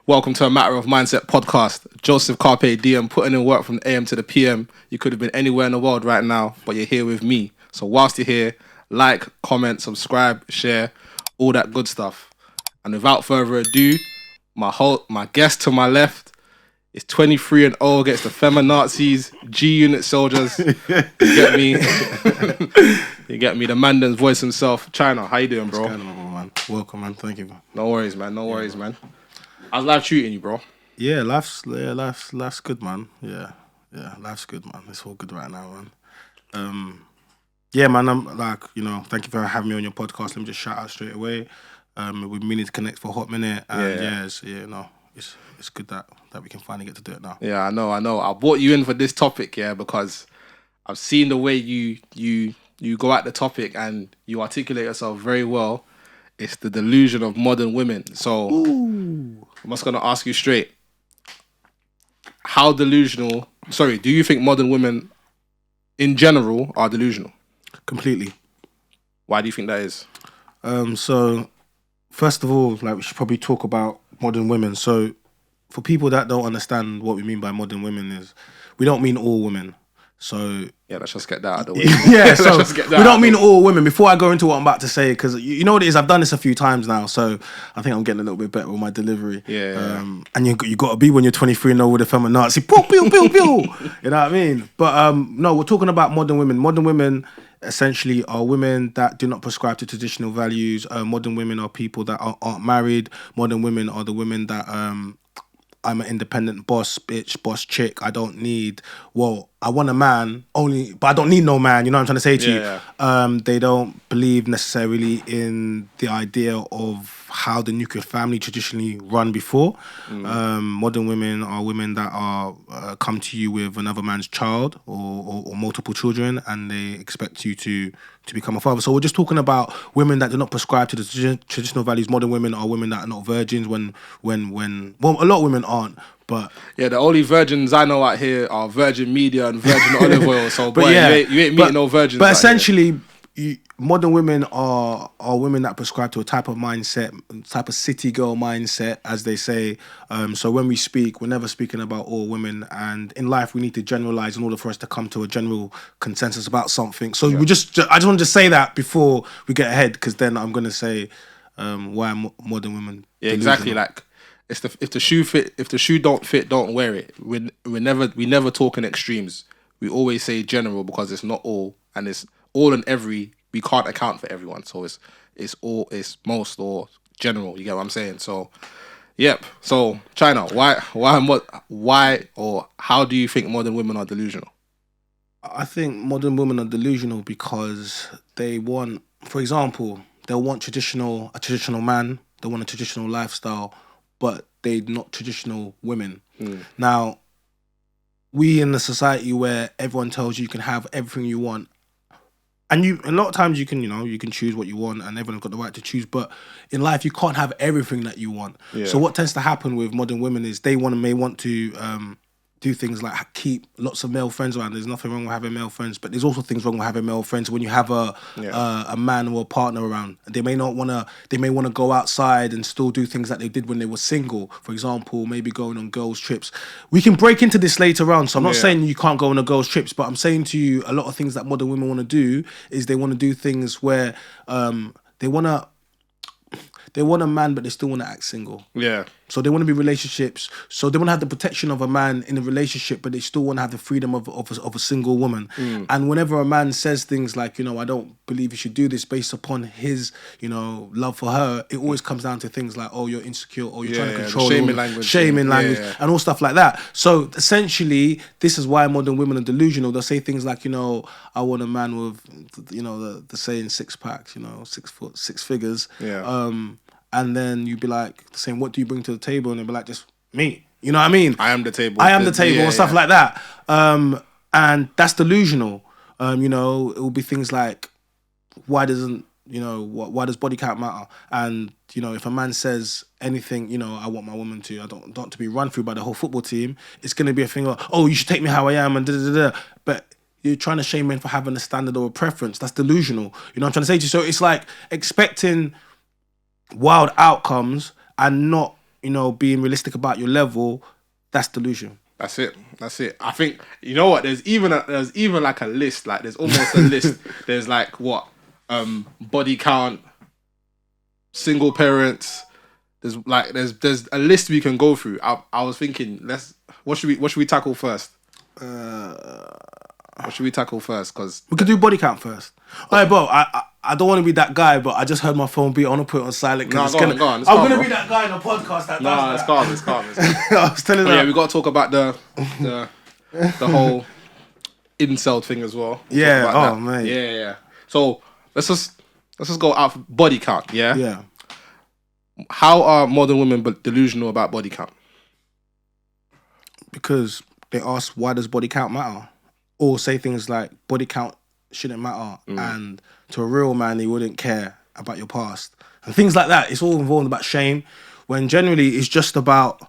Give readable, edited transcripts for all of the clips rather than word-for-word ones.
Welcome to a Matter of Mindset podcast. Joseph Carpe Diem, putting in work from the AM to the PM. You could have been anywhere in the world right now, but you're here with me. So whilst you're here, like, comment, subscribe, share, all that good stuff. And without further ado, my guest to my left is 23 and 0 against the feminazis, G Unit soldiers. You get me? You get me? The Mandan's voice himself. China, how you doing, bro? What's going on, man? Welcome, man. Thank you. No worries, man. No worries, man. How's life treating you, bro? Yeah, life's good, man. Yeah, life's good, man. It's all good right now, man. Yeah, man. I'm like, thank you for having me on your podcast. Let me just shout out straight away. We've been meaning to connect for a hot minute, and it's good that we can finally get to do it now. Yeah, I know. I brought you in for this topic, because I've seen the way you go at the topic and you articulate yourself very well. It's the delusion of modern women. So I'm just gonna ask you straight: how delusional? Sorry, do you think modern women, in general, are delusional? Completely. Why do you think that is? So first of all, we should probably talk about modern women. So for people that don't understand what we mean by modern women, is we don't mean all women. So yeah, let's just get that out of the way. Yeah, so we don't mean all women. Before I go into what I'm about to say, because you know what it is, I've done this a few times now, so I think I'm getting a little bit better with my delivery. Yeah. And you got to be when you're 23 and 0 with a feminazi. Pew, pew, pew, pew. You know what I mean? But no, we're talking about modern women. Modern women essentially are women that do not prescribe to traditional values. Modern women are people that aren't married. Modern women are the women that I'm an independent boss, bitch, boss chick. I want a man only, but I don't need no man. You know what I'm trying to say to you? They don't believe necessarily in the idea of how the nuclear family traditionally run before. Modern women are women that are come to you with another man's child or multiple children, and they expect you to become a father. So we're just talking about women that do not prescribe to the traditional values. Modern women are women that are not virgins when a lot of women aren't. But yeah, the only virgins I know out here are Virgin Media and Virgin Olive Oil. So, boy, you ain't meeting no virgins. But essentially, modern women are women that prescribe to a type of mindset, type of city girl mindset, as they say. So when we speak, we're never speaking about all women. And in life, we need to generalize in order for us to come to a general consensus about something. So I just wanted to say that before we get ahead, because then I'm going to say why modern women. Yeah, exactly. Like, if the shoe don't fit, don't wear it. We never talk in extremes. We always say general, because it's not all, and it's all and every. We can't account for everyone, so it's most or general. You get what I'm saying? So, yep. So China, why or how do you think modern women are delusional? I think modern women are delusional because they want, for example, they'll want a traditional man. They want a traditional lifestyle, but they're not traditional women. Now, we in a society where everyone tells you can have everything you want, and a lot of times you can choose what you want, and everyone's got the right to choose, but in life you can't have everything that you want. Yeah. So what tends to happen with modern women is they may want to do things like keep lots of male friends around. There's nothing wrong with having male friends, but there's also things wrong with having male friends when you have a man or a partner around. They may want to go outside and still do things that they did when they were single. For example, maybe going on girls' trips. We can break into this later on, so I'm not saying you can't go on a girls' trips, but I'm saying to you a lot of things that modern women want to do is they want to do things where they want a man, but they still want to act single. Yeah. So they want to be relationships. So they want to have the protection of a man in a relationship, but they still want to have the freedom of a single woman. And whenever a man says things like, I don't believe you should do this based upon his, love for her, it always comes down to things like, oh, you're insecure, or you're trying to control shaming language, and all stuff like that. So essentially, this is why modern women are delusional. They'll say things like, I want a man with, the saying 6 packs, 6 foot, 6 figures. Yeah. And then you'd be like saying, what do you bring to the table? And they'd be like, just me. You know what I mean? I am the table. And stuff like that. And that's delusional. It will be things like, why does body count matter? And, if a man says anything, I want my woman to, I don't want to be run through by the whole football team, it's going to be a thing of, oh, you should take me how I am and da-da-da-da. But you're trying to shame men for having a standard or a preference. That's delusional. You know what I'm trying to say to you? So it's like expecting wild outcomes and not being realistic about your level, that's delusion. That's it. I think you know what. There's even like a list. Like there's almost a list. There's like what, body count, single parents. There's a list we can go through. I was thinking, what should we tackle first? What should we tackle first? Because we could do body count first. Alright, bro. I don't want to be that guy, but I just heard my phone beat. I want to put it on silent. No, go on. I'm gonna be that guy in a podcast that does that. It's calm. I was telling you. Yeah, we got to talk about the whole incel thing as well. Yeah. Oh man. Yeah. So let's just go out for body count. Yeah. Yeah. How are modern women delusional about body count? Because they ask, why does body count matter? Or say things like, body count shouldn't matter. And to a real man, he wouldn't care about your past. And things like that. It's all involved about shame, when generally it's just about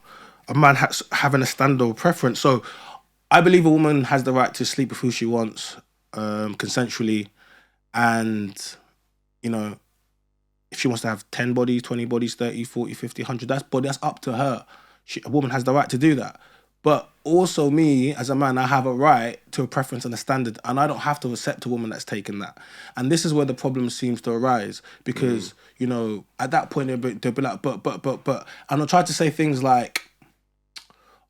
a man having a standard or preference. So I believe a woman has the right to sleep with who she wants, consensually. And, if she wants to have 10 bodies, 20 bodies, 30, 40, 50, 100, that's up to her. A woman has the right to do that. But also me, as a man, I have a right to a preference and a standard, and I don't have to accept a woman that's taken that. And this is where the problem seems to arise, because, at that point, they'll be like, but. And I'll try to say things like,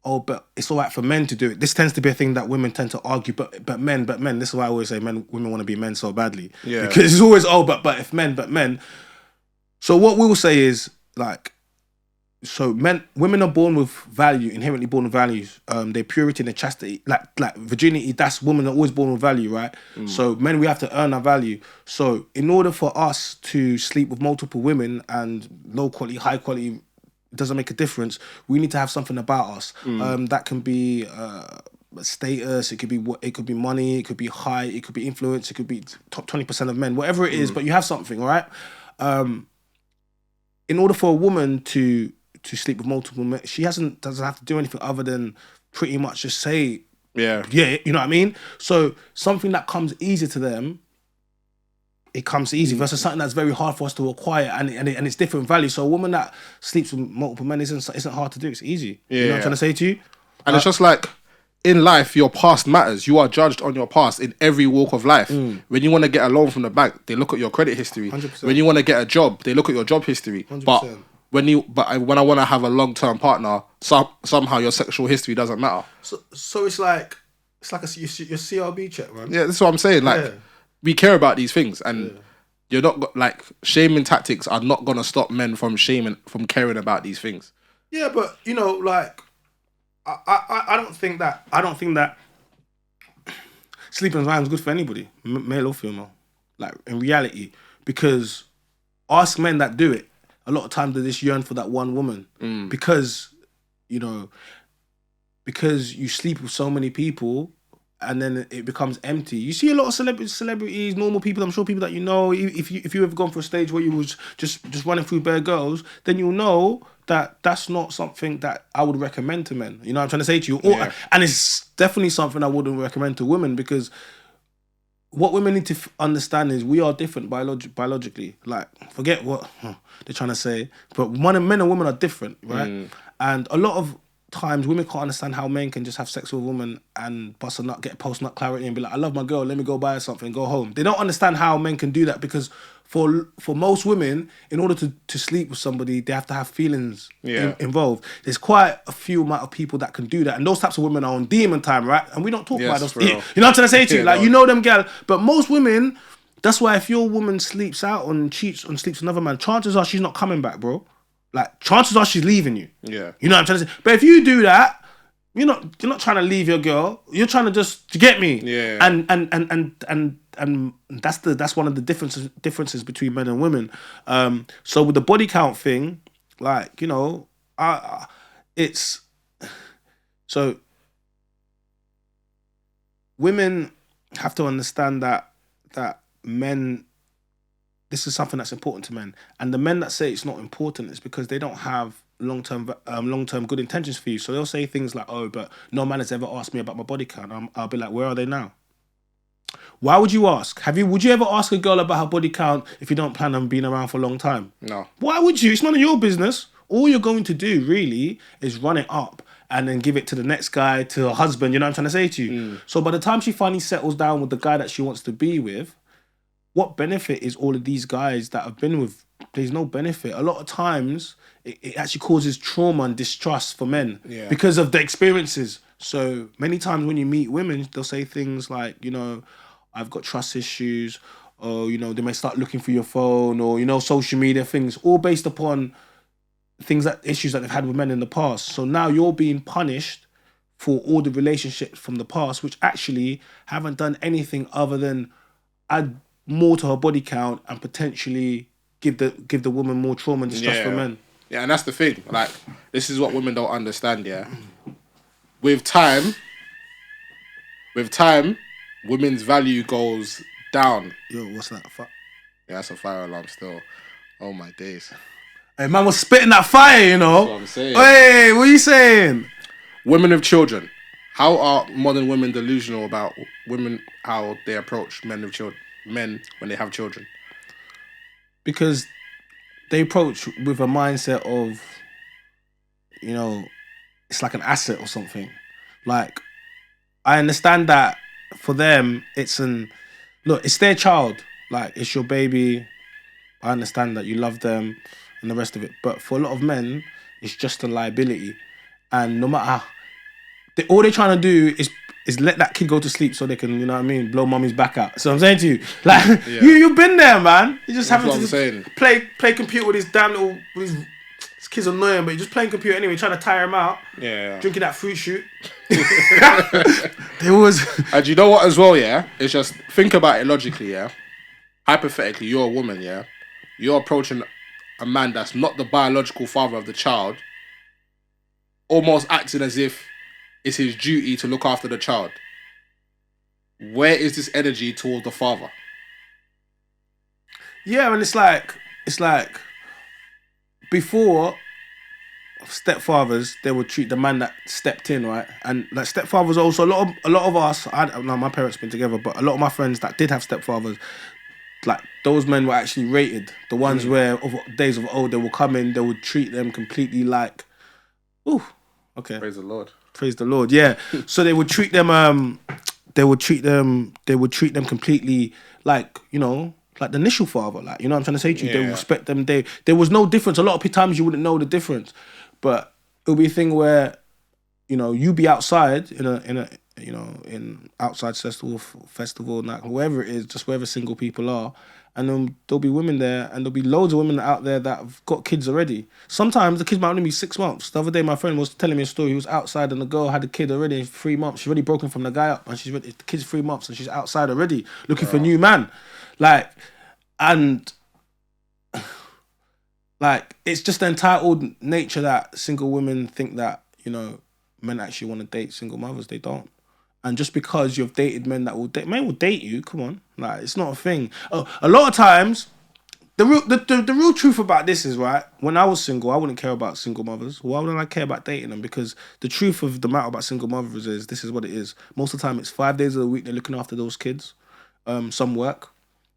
oh, but it's all right for men to do it. This tends to be a thing that women tend to argue, but men, this is why I always say women want to be men so badly. Yeah. Because it's always, but if men. So what we'll say is, like, women are born with value, inherently born with values. Their purity and their chastity, like virginity, that's women are always born with value, right? So men, we have to earn our value. So in order for us to sleep with multiple women, and low quality, high quality, it doesn't make a difference. We need to have something about us. That can be status, it could be money, it could be height, it could be influence, it could be top 20% of men, whatever it is, but you have something, all right? In order for a woman to sleep with multiple men, she doesn't have to do anything other than pretty much just say, yeah, you know what I mean? So something that comes easy to them, it comes easy, versus something that's very hard for us to acquire, and it's different value. So a woman that sleeps with multiple men isn't hard to do. It's easy. Yeah, you know what I'm trying to say to you? And it's just like, in life, your past matters. You are judged on your past in every walk of life. When you want to get a loan from the bank, they look at your credit history. 100%. When you want to get a job, they look at your job history. 100%. But when I want to have a long-term partner, somehow your sexual history doesn't matter. So it's like your CRB check, man. Yeah, that's what I'm saying. Like, we care about these things, and you're not like, shaming tactics are not gonna stop men from caring about these things. Yeah, but like, I don't think that sleeping with men is good for anybody, male or female. Like, in reality, because ask men that do it, a lot of times they just yearn for that one woman, because you sleep with so many people, and then it becomes empty. You see a lot of celebrities, normal people, I'm sure people that if you ever gone for a stage where you was just running through bare girls, then you'll know that that's not something that I would recommend to men. You know what I'm trying to say to you? And it's definitely something I wouldn't recommend to women, because what women need to understand is we are different biologically. Like, forget what they're trying to say, but men and women are different, right? And a lot of times women can't understand how men can just have sex with a woman and bust a nut, get post-nut clarity, and be like, I love my girl, let me go buy her something, go home. They don't understand how men can do that, because for most women, in order to sleep with somebody, they have to have feelings involved. There's quite a few amount of people that can do that, and those types of women are on demon time, right? And we don't talk about those. You know what I'm trying to say to you? Like, them, gal. But most women, that's why if your woman sleeps sleeps with another man, chances are she's not coming back, bro. Like, chances are she's leaving you. Yeah. You know what I'm trying to say? But if you do that, you're not trying to leave your girl. You're trying to get me. Yeah. And that's one of the differences between men and women. So with the body count thing, like, it's so women have to understand that men, this is something that's important to men, and the men that say it's not important is because they don't have long-term good intentions for you. So they'll say things like, "Oh, but no man has ever asked me about my body count." I'll be like, "Where are they now?" Why would you ask? Would you ever ask a girl about her body count if you don't plan on being around for a long time? No. Why would you? It's none of your business. all you're going to do really is run it up and then give it to the next guy, to her husband. You know what I'm trying to say to you? So by the time she finally settles down with the guy that she wants to be with, what benefit is all of these guys that have been with? There's no benefit. A lot of times, it actually causes trauma and distrust for men because of the experiences. So many times when you meet women, they'll say things like, I've got trust issues, or, they may start looking for your phone, or, social media things, all based upon issues that they've had with men in the past. So now you're being punished for all the relationships from the past, which actually haven't done anything other than add more to her body count and potentially give the woman more trauma and distress for men. Yeah, and that's the thing. Like, this is what women don't understand, yeah? With time, women's value goes down. Yo, what's that? Yeah, that's a fire alarm still. Oh, my days. Hey, man was spitting that fire, That's what I'm saying. Hey, what are you saying? Women with children. How are modern women delusional about women, how they approach men when they have children? Because they approach with a mindset of, it's like an asset or something. Like, I understand that for them, it's their child. Like, it's your baby. I understand that you love them and the rest of it. But for a lot of men, it's just a liability. And no matter all they're trying to do is let that kid go to sleep so they can, blow mommy's back out. So I'm saying to you, like, you've been there, man. You just having to play computer with his damn little, this kid's annoying, but you're just playing computer anyway, trying to tire him out. Yeah. Drinking that fruit shoot. There was. And you know what as well, yeah? It's just, think about it logically, yeah? Hypothetically, you're a woman, yeah? You're approaching a man that's not the biological father of the child, almost acting as if it's his duty to look after the child. Where is this energy towards the father? Yeah, and it's like before stepfathers, they would treat the man that stepped in, right? And like stepfathers also, a lot of us, my parents been together, but a lot of my friends that did have stepfathers, like those men were actually rated. The ones where days of old, they will come in, they would treat them completely like, ooh, okay. Praise the Lord. Praise the Lord, yeah. So they would treat them completely like, like the initial father, like, what I'm trying to say to you. They would respect them. There was no difference. A lot of times you wouldn't know the difference, but it'll be a thing where, you be outside in outside festival, like whoever it is, just wherever single people are, and then there'll be women there, and there'll be loads of women out there that have got kids already. Sometimes the kids might only be 6 months. The other day, my friend was telling me a story. He was outside, and the girl had a kid already 3 months. She's already broken from the guy up, and the kid's 3 months, and she's outside already looking for a new man. Like, and like, it's just the entitled nature that single women think that, men actually want to date single mothers. They don't. And just because you've dated men that men will date you, come on. Like, it's not a thing. A lot of times, the real truth about this is, right, when I was single, I wouldn't care about single mothers. Why wouldn't I care about dating them? Because the truth of the matter about single mothers is, this is what it is. Most of the time, it's 5 days of the week they're looking after those kids. Some work.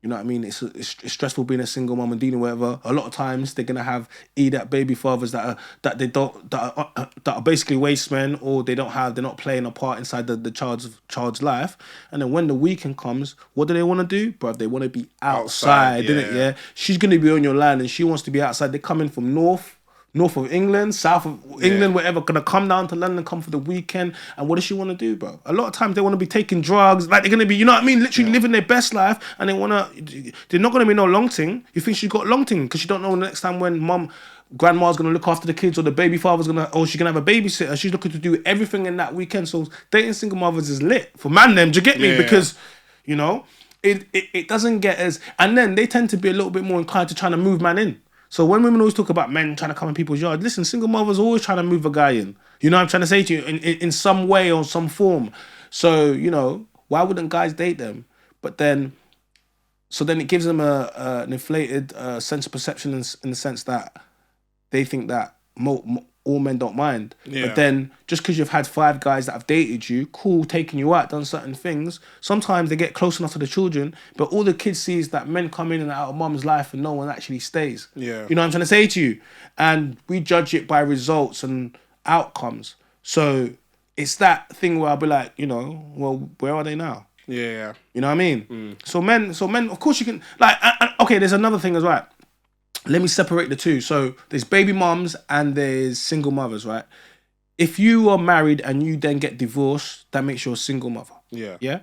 You know what I mean? It's stressful being a single mom and dealing with whatever. A lot of times they're gonna have either baby fathers that are basically waste men, or they're not playing a part inside the child's life. And then when the weekend comes, what do they want to do, bro? They want to be outside, innit? Yeah. She's gonna be on your land and she wants to be outside. They're coming from north of England, south of England, wherever, gonna come down to London, come for the weekend. And what does she want to do, bro? A lot of times they want to be taking drugs, like they're gonna be, you know what I mean, literally living their best life, and they're not gonna be no long thing. You think she's got long thing because she don't know the next time when grandma's gonna look after the kids, or the baby father's she's gonna have a babysitter. She's looking to do everything in that weekend. So dating single mothers is lit for man them. Do you get me? Because it doesn't get as, and then they tend to be a little bit more inclined to trying to move man in. So when women always talk about men trying to come in people's yard, listen, single mothers are always trying to move a guy in. You know what I'm trying to say to you? In some way or some form. So, why wouldn't guys date them? But then it gives them an inflated sense of perception in the sense that they think that all men don't mind. Yeah. But then just because you've had 5 guys that have dated you, cool, taken you out, done certain things, sometimes they get close enough to the children, but all the kids see is that men come in and out of mum's life and no one actually stays. Yeah. You know what I'm trying to say to you? And we judge it by results and outcomes. So it's that thing where I'll be like, you know, well, where are they now? Yeah. You know what I mean? So men, of course you can, like, okay, there's another thing as well. Let me separate the two. So there's baby mums and there's single mothers, right? If you are married and you then get divorced, that makes you a single mother. Yeah. Yeah?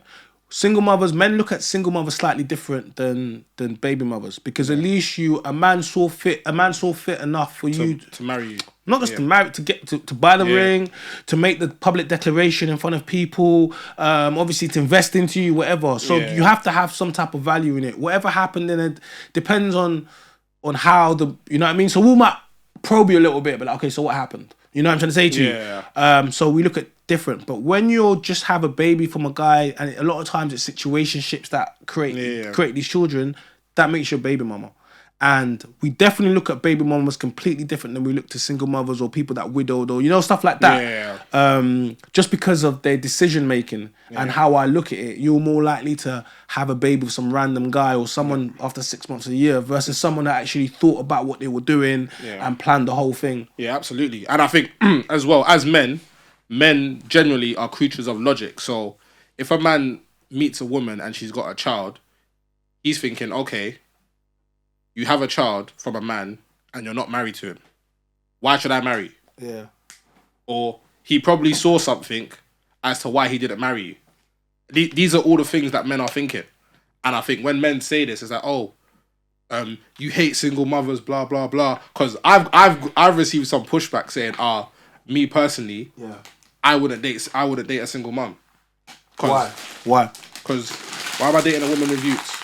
Single mothers, men look at single mothers slightly different than baby mothers, because at least a man saw fit enough for you to marry you. Not just to marry, to get to buy the ring, to make the public declaration in front of people, obviously to invest into you, whatever. So you have to have some type of value in it. Whatever happened in it depends on how you know what I mean? So we might probe you a little bit, but like, okay, so what happened? You know what I'm trying to say to you? So we look at different. But when you just have a baby from a guy, and a lot of times it's situationships that create these children, that makes you a baby mama. And we definitely look at baby mamas completely different than we look to single mothers or people that widowed or, you know, stuff like that. Just because of their decision making and how I look at it, you're more likely to have a baby with some random guy or someone after 6 months of a year versus someone that actually thought about what they were doing and planned the whole thing. Yeah, absolutely. And I think as well, as men generally are creatures of logic. So if a man meets a woman and she's got a child, he's thinking, okay, you have a child from a man and you're not married to him. Why should I marry you? Yeah. Or he probably saw something as to why he didn't marry you. These are all the things that men are thinking. And I think when men say this, it's like, oh, you hate single mothers, blah, blah, blah. Because I've received some pushback saying, me personally, I wouldn't date a single mum. Why? Because why am I dating a woman with youths?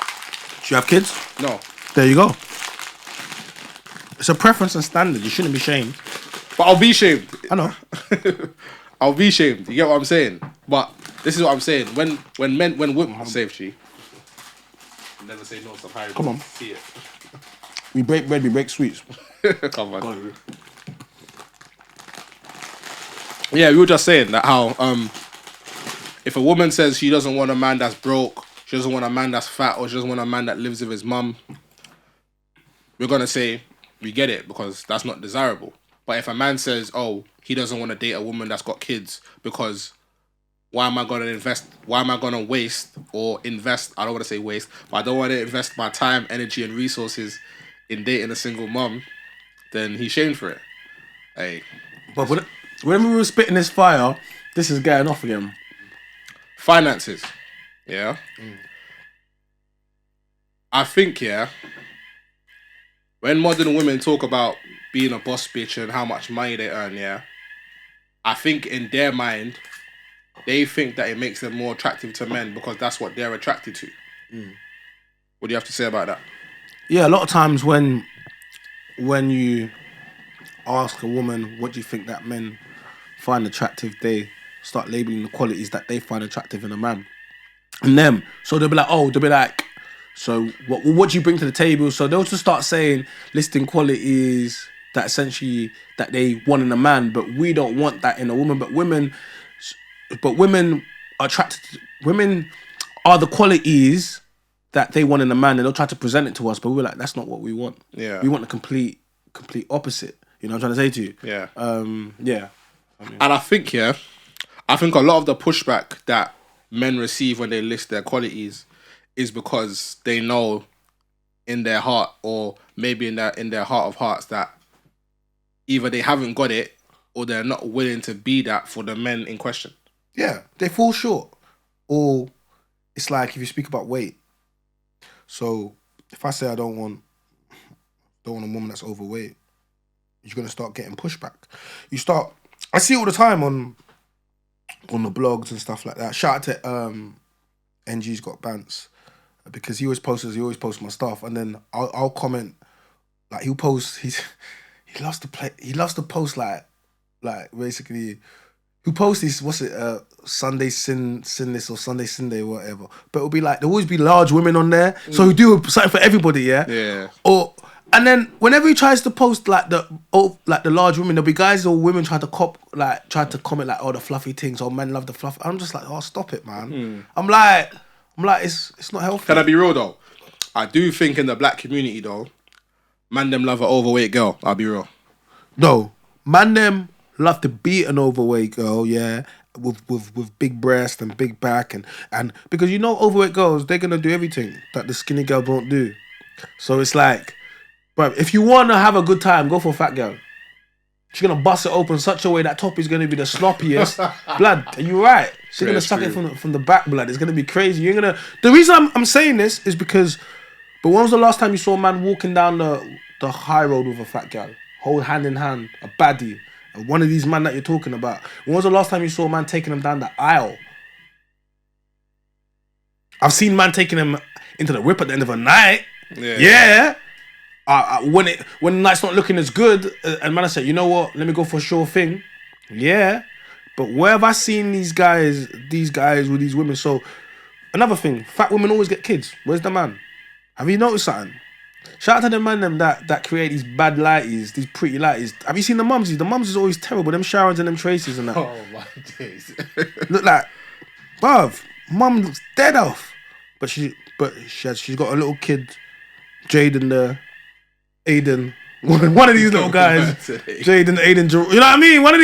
Do you have kids? No. There you go. It's a preference and standard. You shouldn't be shamed. But I'll be shamed. I know. I'll be shamed. You get what I'm saying? But this is what I'm saying. When women save she. Never say no. Stop hiring. Come on. See it. We break bread. We break sweets. Come on. Yeah, we were just saying that how if a woman says she doesn't want a man that's broke, she doesn't want a man that's fat, or she doesn't want a man that lives with his mum, we're going to say, we get it, because that's not desirable. But if a man says, oh, he doesn't want to date a woman that's got kids, because why am I going to waste or invest, I don't want to say waste, but I don't want to invest my time, energy, and resources in dating a single mum, then he's shamed for it. Hey. But when we were spitting this fire, this is getting off again. Finances. Yeah. I think, when modern women talk about being a boss bitch and how much money they earn, I think in their mind, they think that it makes them more attractive to men because that's what they're attracted to. What do you have to say about that? Yeah, a lot of times when you ask a woman what do you think that men find attractive, they start labeling the qualities that they find attractive in a man. And them. So they'll be like, so what do you bring to the table? So they'll just start listing qualities that essentially that they want in a man, but we don't want that in a woman. But women are attracted. Women are the qualities that they want in a man, and they'll try to present it to us, but we're like, that's not what we want. Yeah, we want the complete opposite. You know what I'm trying to say to you? Yeah. And I think a lot of the pushback that men receive when they list their qualities is because they know in their heart, or maybe in their heart of hearts, that either they haven't got it or they're not willing to be that for the men in question. Yeah, they fall short. Or it's like if you speak about weight. So if I say I don't want a woman that's overweight, you're gonna start getting pushback. I see it all the time on the blogs and stuff like that. Shout out to NG's Got Bants, because he always posts my stuff, and then I'll comment, like he loves to post like basically, who posts these, Sunday sin this or Sunday sin day or whatever, but it'll be like there'll always be large women on there, so who do something for everybody, yeah. And then whenever he tries to post like the large women, there'll be guys or women try to comment like, oh, the fluffy things, or men love the fluff. I'm just like, oh, stop it, man. I'm like, it's not healthy. Can I be real though? I do think in the black community though, man them love an overweight girl. I'll be real. No, man them love to beat an overweight girl, yeah, with big breast and big back and because you know overweight girls, they're gonna do everything that the skinny girl won't do. So it's like, bro, if you wanna have a good time, go for a fat girl. She's gonna bust it open such a way that top is gonna be the sloppiest. Blood, are you right? She's gonna suck it from the back, blood. It's gonna be crazy. You're gonna. The reason I'm saying this is because, but when was the last time you saw a man walking down the high road with a fat girl, hold hand in hand, a baddie, one of these men that you're talking about? When was the last time you saw a man taking them down the aisle? I've seen man taking them into the whip at the end of a night. Yeah. When the night's not looking as good, and man, I said, you know what? Let me go for a sure thing. Yeah, but where have I seen these guys with these women? So another thing, fat women always get kids. Where's the man? Have you noticed something? Shout out to the man them that create these bad lighties, these pretty lighties. Have you seen the mumsies? The mums is always terrible. Them Sharons and them Tracy's and that. Oh my days. Look like, bruv, mum looks dead off, but she's got a little kid, Jaden there. Aiden, one of these little guys, Jaden, Aiden, you know what I mean? One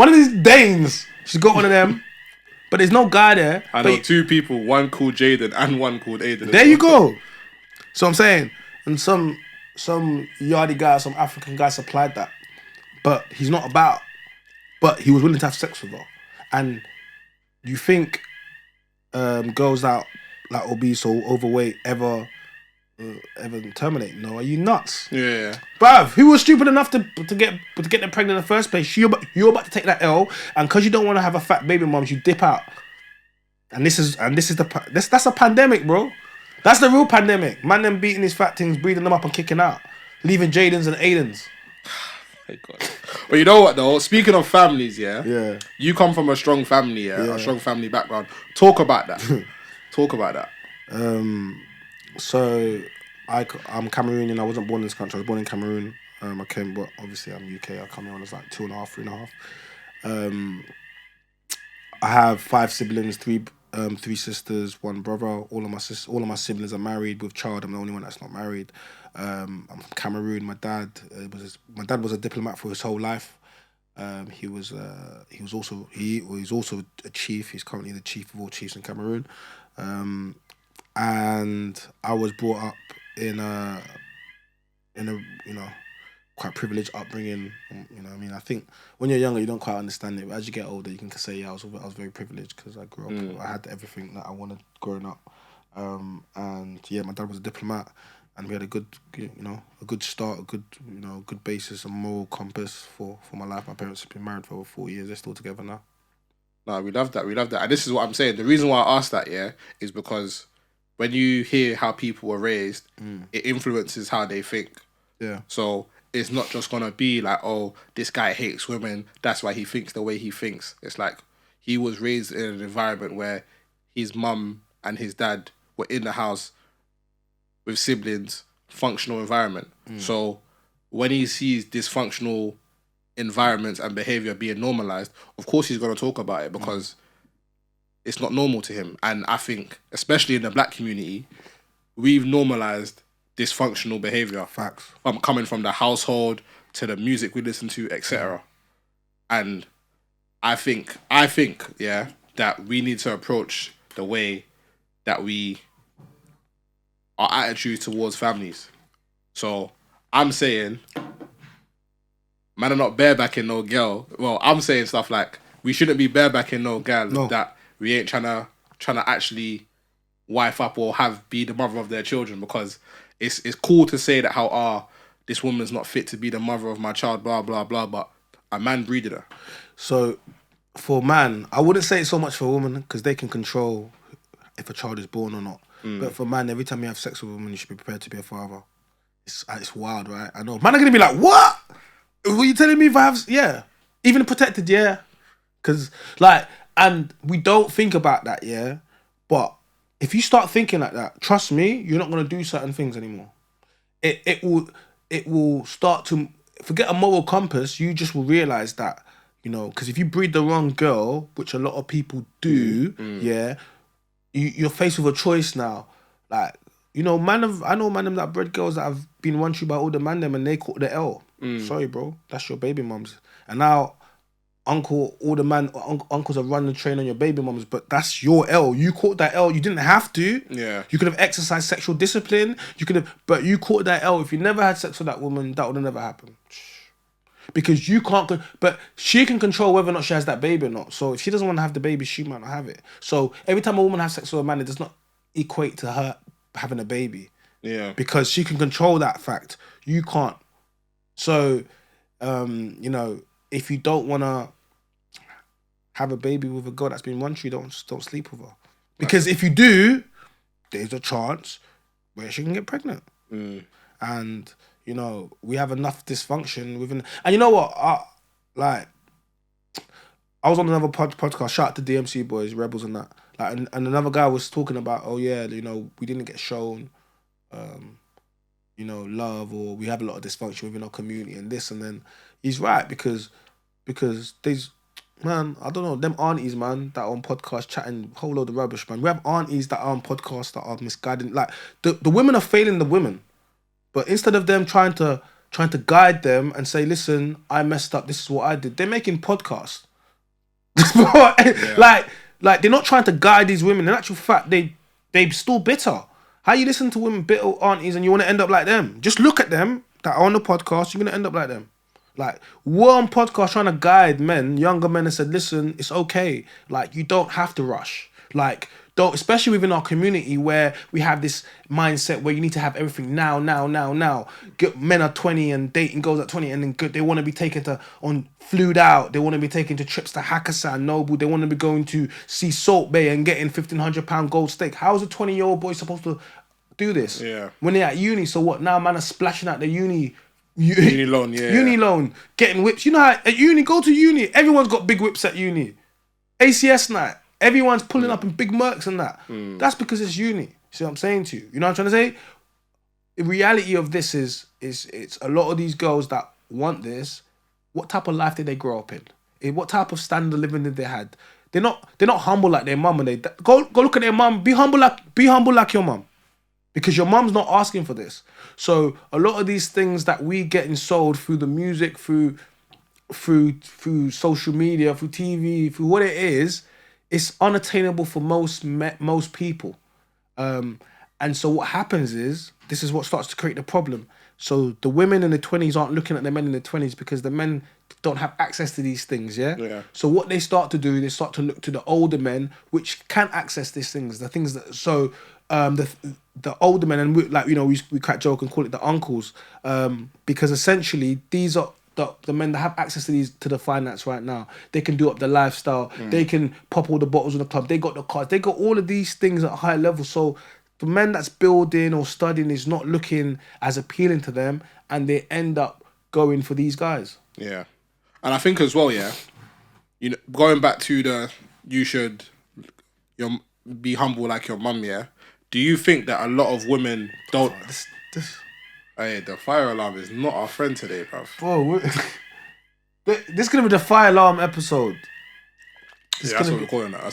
of these Danes. She's got one of them, but there's no guy there. I know two people, one called Jaden and one called Aiden. There you go. So I'm saying, and some yardie guy, some African guy supplied that, but he's not about. But he was willing to have sex with her, and you think girls that like obese or overweight ever terminate? No, are you nuts? Yeah, bruv, who was stupid enough to get them pregnant in the first place? You're about to take that L, and because you don't want to have a fat baby mum, you dip out. And that's a pandemic, bro. That's the real pandemic. Man, them beating these fat things, breeding them up and kicking out, leaving Jadens and Aidens. My God. But you know what though? Speaking of families, yeah, you come from a strong family, a strong family background. Talk about that. Talk about that. So I'm Cameroonian. I wasn't born in this country. I was born in Cameroon. I came, but obviously I'm UK. I come here when I was like 2.5, 3.5. I have 5 siblings, three sisters, 1 brother. All of my siblings are married with child. I'm the only one that's not married. I'm from Cameroon. My dad was a diplomat for his whole life. He was also a chief. He's currently the chief of all chiefs in Cameroon. And I was brought up in a quite privileged upbringing. You know what I mean? I think when you're younger you don't quite understand it, but as you get older you can say, yeah, I was very privileged because I grew up. I had everything that I wanted growing up. And yeah, my dad was a diplomat, and we had a good start, a good basis, a moral compass for my life. My parents have been married for over 4 years. They're still together now. No, we love that. And this is what I'm saying. The reason why I asked that, is because when you hear how people were raised, it influences how they think. Yeah. So it's not just going to be like, oh, this guy hates women, that's why he thinks the way he thinks. It's like he was raised in an environment where his mum and his dad were in the house with siblings, functional environment. So when he sees dysfunctional environments and behaviour being normalised, of course he's going to talk about it because it's not normal to him. And I think, especially in the black community, we've normalised dysfunctional behaviour. Facts. Coming from the household to the music we listen to, etc. And I think, that we need to approach the way that our attitude towards families. So I'm saying, man, I'm not barebacking no girl. Well, I'm saying stuff like we shouldn't be barebacking no girl that we ain't trying to actually wife up or be the mother of their children, because it's cool to say that how this woman's not fit to be the mother of my child, blah blah blah, but a man breeded her. So for man, I wouldn't say it so much for a woman because they can control if a child is born or not. But for man, every time you have sex with a woman, you should be prepared to be a father. It's wild, right? I know. Man are gonna be like, what? What are you telling me if I have? Yeah, even protected, yeah. Because and we don't think about that, yeah. But if you start thinking like that, trust me, you're not gonna do certain things anymore. It will. it will start to forget a moral compass. You just will realize that, because if you breed the wrong girl, which a lot of people do, yeah, you're faced with a choice now. Like, I know man them that bred girls that have been run through by all the man them and they caught the L. Sorry, bro, that's your baby mums. And now uncles are running the train on your baby mums, but that's your L. You caught that L. You didn't have to. Yeah. You could have exercised sexual discipline. But you caught that L. If you never had sex with that woman, that would have never happened. Because you can't, but she can control whether or not she has that baby or not. So if she doesn't want to have the baby, she might not have it. So every time a woman has sex with a man, it does not equate to her having a baby. Yeah. Because she can control that fact. You can't. So, if you don't want to have a baby with a girl that's been run through, don't sleep with her. Because if you do, there's a chance where she can get pregnant. And, we have enough dysfunction within. And you know what? I was on another podcast, shout out to DMC boys, Rebels and that. Like, and another guy was talking about, we didn't get shown, love, or we have a lot of dysfunction within our community and this, and then he's right because there's, man, I don't know, them aunties, man, that are on podcasts chatting a whole load of rubbish, man. We have aunties that are on podcasts that are misguiding. Like, the women are failing the women. But instead of them trying to guide them and say, listen, I messed up, this is what I did, they're making podcasts. Yeah. Like they're not trying to guide these women. In actual fact, they're still bitter. How you listen to women, bitter aunties, and you want to end up like them? Just look at them that are on the podcast, you're going to end up like them. Like, we're on podcast trying to guide men, younger men, and said, listen, it's okay. Like, you don't have to rush. Like, don't, especially within our community where we have this mindset where you need to have everything now. Men are 20 and dating girls at 20, and then they want to be taken on flued out. They want to be taken to trips to Hakkasan, Noble. They want to be going to see Salt Bay and getting £1,500 gold steak. How is a 20-year-old boy supposed to do this? Yeah. When they're at uni, so what? Now man are splashing out the uni loan, yeah. Uni loan, getting whips. You know how at uni, go to uni, everyone's got big whips at uni. ACS night. Everyone's pulling up in big mercs and that. That's because it's uni. See what I'm saying to you? You know what I'm trying to say? The reality of this is it's a lot of these girls that want this. What type of life did they grow up in? What type of standard of living did they had? They're not humble like their mum, and they go look at their mum. Be humble like your mum, because your mum's not asking for this. So a lot of these things that we getting sold through the music, through social media, through TV, through what it is. It's unattainable for most people. And so what happens is, this is what starts to create the problem. So the women in the 20s aren't looking at the men in the 20s because the men don't have access to these things, yeah? So what they start to do, they start to look to the older men, which can access these things, the things that... So the older men, and we crack joke and call it the uncles, because essentially these are... The men that have access to the finance right now, they can do up the lifestyle. They can pop all the bottles in the club. They got the cars. They got all of these things at a high level. So the men that's building or studying is not looking as appealing to them, and they end up going for these guys. Yeah, and I think as well, going back to you should be humble like your mum. Yeah, do you think that a lot of women don't? Hey, the fire alarm is not our friend today, bruv. Bro, this is gonna be the fire alarm episode. That's what we're calling that.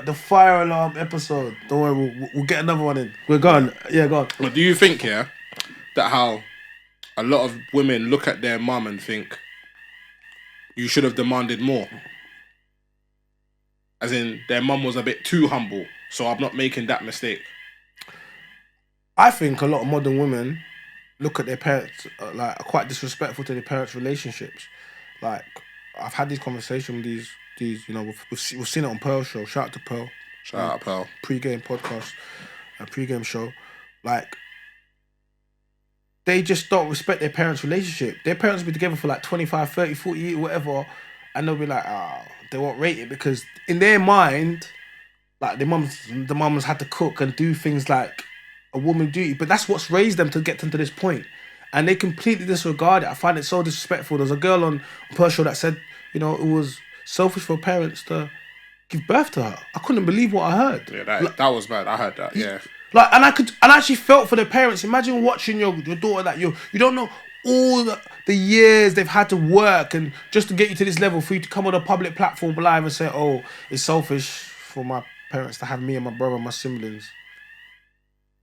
The fire alarm episode. Don't worry, we'll get another one in. We're gone. Yeah, go on. But do you think, that how a lot of women look at their mum and think, you should have demanded more? As in, their mum was a bit too humble, so I'm not making that mistake. I think a lot of modern women look at their parents are quite disrespectful to their parents' relationships. Like, I've had these conversations with these we've seen it on Pearl Show. Shout out to Pearl. Shout out Pearl. Pre-game podcast, a pre-game show. Like, they just don't respect their parents' relationship. Their parents will be together for like 25, 30, 40 years, whatever, and they'll be like, they won't rate it because in their mind, like the mums had to cook and do things like a woman duty, but that's what's raised them to get them to this point, and they completely disregard it. I find it so disrespectful. There's a girl on Pearl Show that said, it was selfish for parents to give birth to her. I couldn't believe what I heard. Yeah, that was bad. I heard that. Yeah. And I actually felt for the parents. Imagine watching your daughter that you don't know all the years they've had to work and just to get you to this level for you to come on a public platform live and say, oh, it's selfish for my parents to have me and my brother and my siblings.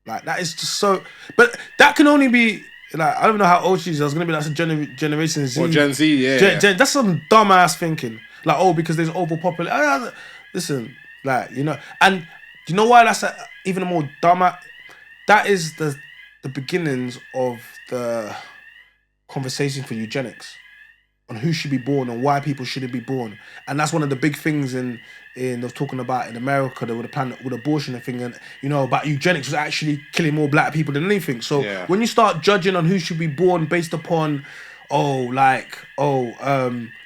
Like, that is just so... But that can only be... Like, I don't know how old she is. I was going to be like Generation Z. Or Gen Z, yeah. That's some dumbass thinking. Like, oh, because there's overpopulation. Listen, like, you know... And do you know why that's even a more dumber... That is the beginnings of the conversation for eugenics on who should be born and why people shouldn't be born. And that's one of the big things in they was talking about in America with the plan with abortion and thing, and you know, about eugenics was actually killing more black people than anything. So when you start judging on who should be born based upon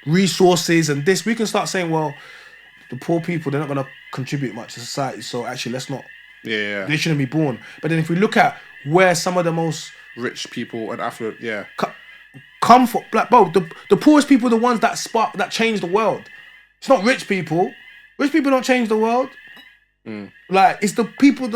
resources and this, we can start saying, well, the poor people, they're not gonna contribute much to society, so actually let's not they shouldn't be born. But then if we look at where some of the most rich people and affluent come from, like, bro, the poorest people are the ones that change the world. It's not rich people. Rich people don't change the world. Like, it's the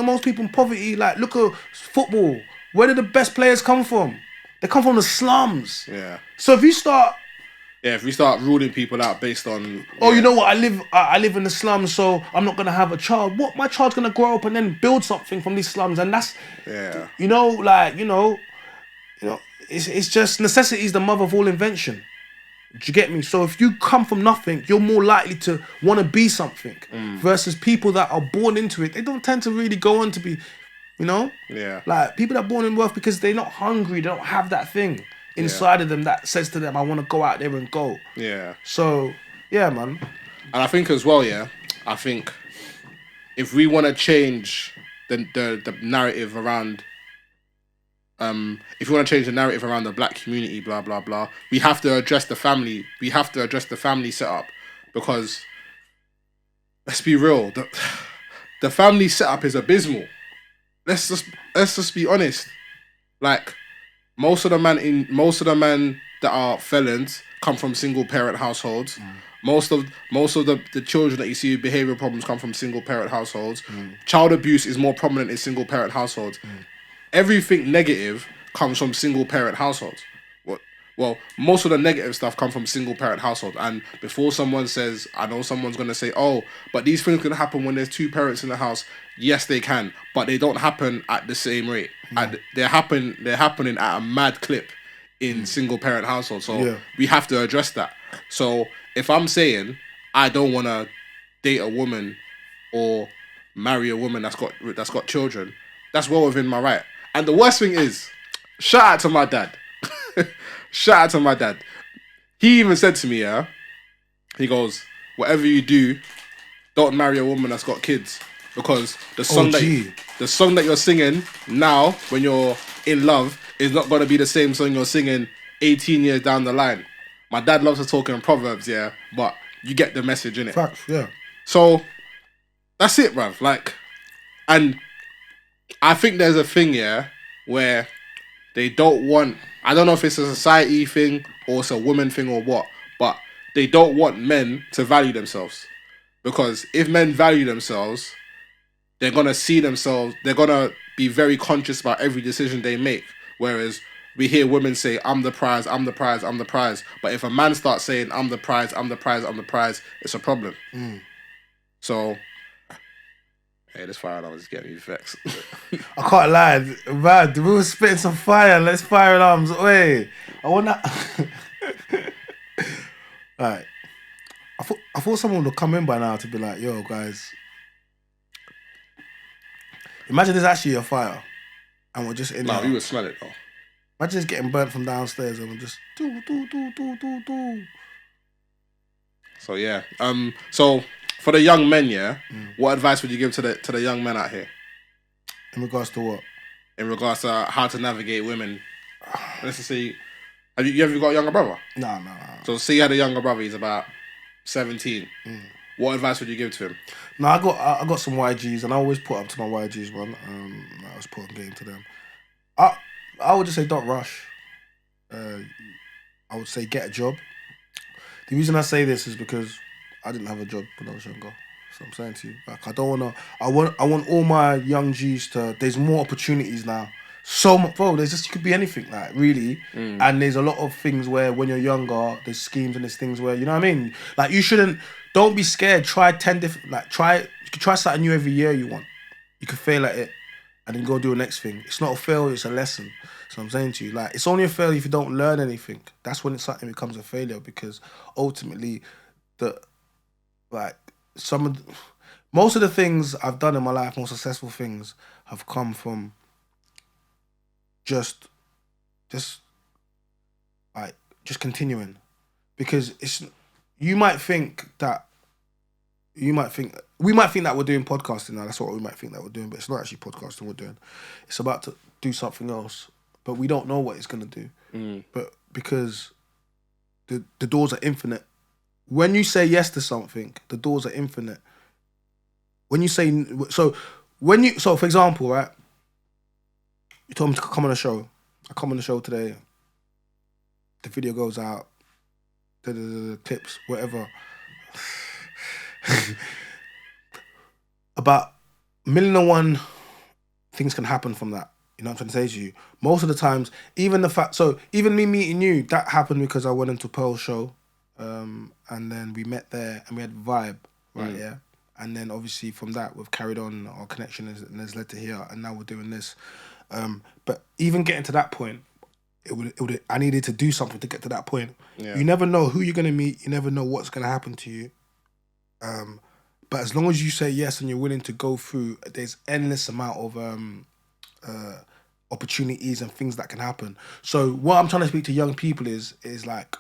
most people in poverty. Like, look at football. Where do the best players come from? They come from the slums. Yeah. So if we start ruling people out based on... you know what, I live in the slums, so I'm not going to have a child. What? My child's going to grow up and then build something from these slums. And that's... Yeah. You know, like, you know, it's just necessity is the mother of all invention. Do you get me? So if you come from nothing, you're more likely to want to be something versus people that are born into it. They don't tend to really go on to be, you know? Yeah. Like, people that are born in wealth because they're not hungry, they don't have that thing inside of them that says to them, I want to go out there and go. Yeah. So, yeah, man. And I think as well, I think if we want to change the narrative around... if you want to change the narrative around the black community, blah, blah, blah, we have to address the family. We have to address the family setup because, let's be real, the family setup is abysmal. Let's just be honest. Like, most of the men that are felons come from single parent households. Most of the children that you see with behavioral problems come from single parent households. Child abuse is more prominent in single parent households. Everything negative comes from single parent households. Well, most of the negative stuff come from single parent households. And before someone says, I know someone's going to say, oh, but these things can happen when there's two parents in the house. Yes, they can, but they don't happen at the same rate. They're happening at a mad clip in single parent households. So we have to address that. So if I'm saying I don't want to date a woman or marry a woman that's got children, that's well within my right. And the worst thing is, shout out to my dad. Shout out to my dad. He even said to me, he goes, whatever you do, don't marry a woman that's got kids. Because the song that you're singing now, when you're in love, is not going to be the same song you're singing 18 years down the line. My dad loves to talk in proverbs, but you get the message, innit? Facts, yeah. So, that's it, bruv. Like, and I think there's a thing, where they don't want... I don't know if it's a society thing or it's a woman thing or what, but they don't want men to value themselves. Because if men value themselves, they're going to see themselves... They're going to be very conscious about every decision they make. Whereas we hear women say, I'm the prize, I'm the prize, I'm the prize. But if a man starts saying, I'm the prize, I'm the prize, I'm the prize, it's a problem. So... Hey, this fire alarm is getting me vexed. I can't lie, man. We were spitting some fire. Let's fire alarms. Wait, I wanna. Alright, I thought someone would come in by now to be like, "Yo, guys, imagine there's actually a fire, and we're just in." Nah, we would smell it though. Imagine just getting burnt from downstairs, and we're just do. So yeah, so. For the young men, what advice would you give to the young men out here? In regards to what? In regards to how to navigate women. Let's just say, have you ever got a younger brother? No. So say you had a younger brother, he's about 17. What advice would you give to him? No, I got some YGs, and I always put up to my YGs, man. I was putting game to them. I would just say don't rush. I would say get a job. The reason I say this is because I didn't have a job when I was younger. So I'm saying to you, like, I want all my young G's to... There's more opportunities now so much, bro. There's just, you could be anything, like, really. And there's a lot of things where when you're younger, there's schemes and there's things where, you know what I mean? Like, you shouldn't, don't be scared. Try 10 different, like, you can try something new every year you want. You can fail at it and then go do the next thing. It's not a failure, it's a lesson. So I'm saying to you, like, it's only a failure if you don't learn anything. That's when something becomes a failure, because ultimately, like, most of the things I've done in my life, most successful things, have come from just continuing, because we might think that we're doing podcasting now. That's what we might think that we're doing, but it's not actually podcasting we're doing. It's about to do something else, but we don't know what it's gonna do. But because the doors are infinite. When you say yes to something, the doors are infinite. When you say so, for example, right? You told me to come on a show. I come on the show today. The video goes out. The clips, whatever. About 1,000,001 things can happen from that. You know what I'm trying to say to you? Most of the times, even me meeting you, that happened because I went into Pearl's show, and then we met there and we had vibe, right? Yeah. And then obviously from that we've carried on our connection and has led to here, and now we're doing this. But even getting to that point, I needed to do something to get to that point. Yeah. You never know who you're gonna meet. You never know what's gonna happen to you. But as long as you say yes and you're willing to go through, there's endless amount of opportunities and things that can happen. So what I'm trying to speak to young people is like,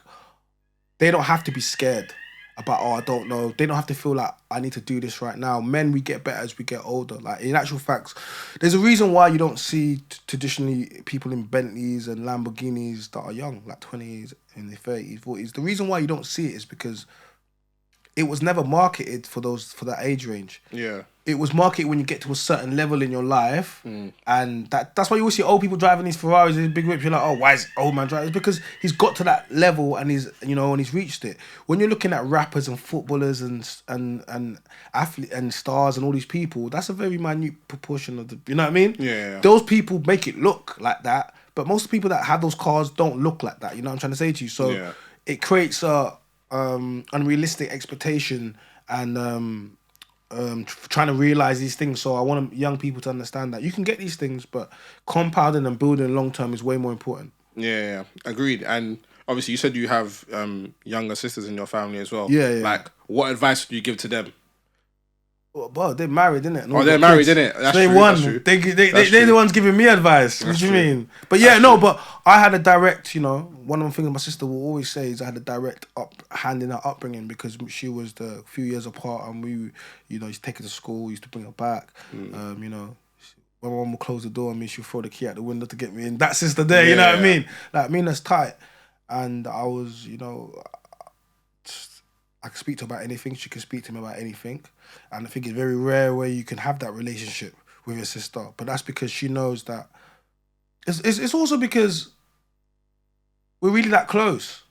they don't have to be scared about, I don't know. They don't have to feel like, I need to do this right now. Men, we get better as we get older. Like, in actual facts, there's a reason why you don't see traditionally people in Bentleys and Lamborghinis that are young, like 20s, in their 30s, 40s. The reason why you don't see it is because it was never marketed for that age range. Yeah. It was marketed when you get to a certain level in your life, and that's why you always see old people driving these Ferraris and big whips. You're like, oh, why is old man driving? It's because he's got to that level and he's reached it. When you're looking at rappers and footballers and athletes and stars and all these people, that's a very minute proportion of the. You know what I mean? Yeah. Those people make it look like that, but most people that have those cars don't look like that. You know what I'm trying to say to you? So it creates a unrealistic expectation and. Trying to realize these things. So I want young people to understand that you can get these things, but compounding and building long term is way more important. Yeah, agreed. And obviously you said you have younger sisters in your family as well. Yeah. Like, what advice would you give to them? Well, they're married, innit? They're married, innit? That's true. Won. That's true. They're the ones giving me advice. What do you mean? But yeah, but I had a direct, one of the things my sister will always say is I had a direct hand in her upbringing, because she was the few years apart, and we, used to take her to school, used to bring her back. When my mum would close the door on me, she'd throw the key out the window to get me in. That sister there, you know what I mean? Like, me and that's tight. And I was, I could speak to her about anything. She could speak to me about anything. And I think it's very rare where you can have that relationship with your sister. But that's because she knows that... It's also because we're really that close.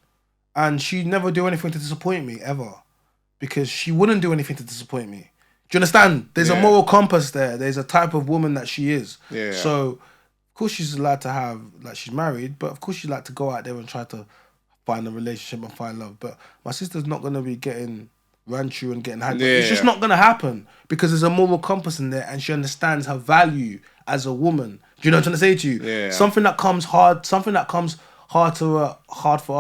And she'd never do anything to disappoint me, ever. Because she wouldn't do anything to disappoint me. Do you understand? There's a moral compass there. There's a type of woman that she is. Yeah. So, of course she's allowed to have... Like, she's married, but of course she'd like to go out there and try to find a relationship and find love. But my sister's not going to be getting ran through and getting handled. It's just not going to happen, because there's a moral compass in there and she understands her value as a woman. Do you know what I'm trying to say to you? Yeah. Something that comes hard for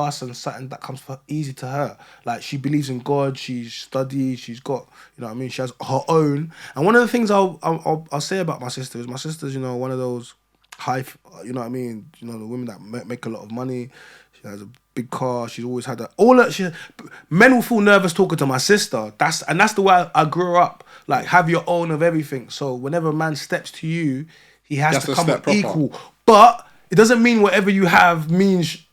us, and something that comes easy to her. Like, she believes in God, she's studied, she's got, she has her own. And one of the things I'll say about my sister is, my sister's, one of those high, the women that make a lot of money. She has a big car. She's always had men will feel nervous talking to my sister. That's the way I grew up. Like, have your own of everything. So whenever a man steps to you, he has to come with equal. But it doesn't mean whatever you have means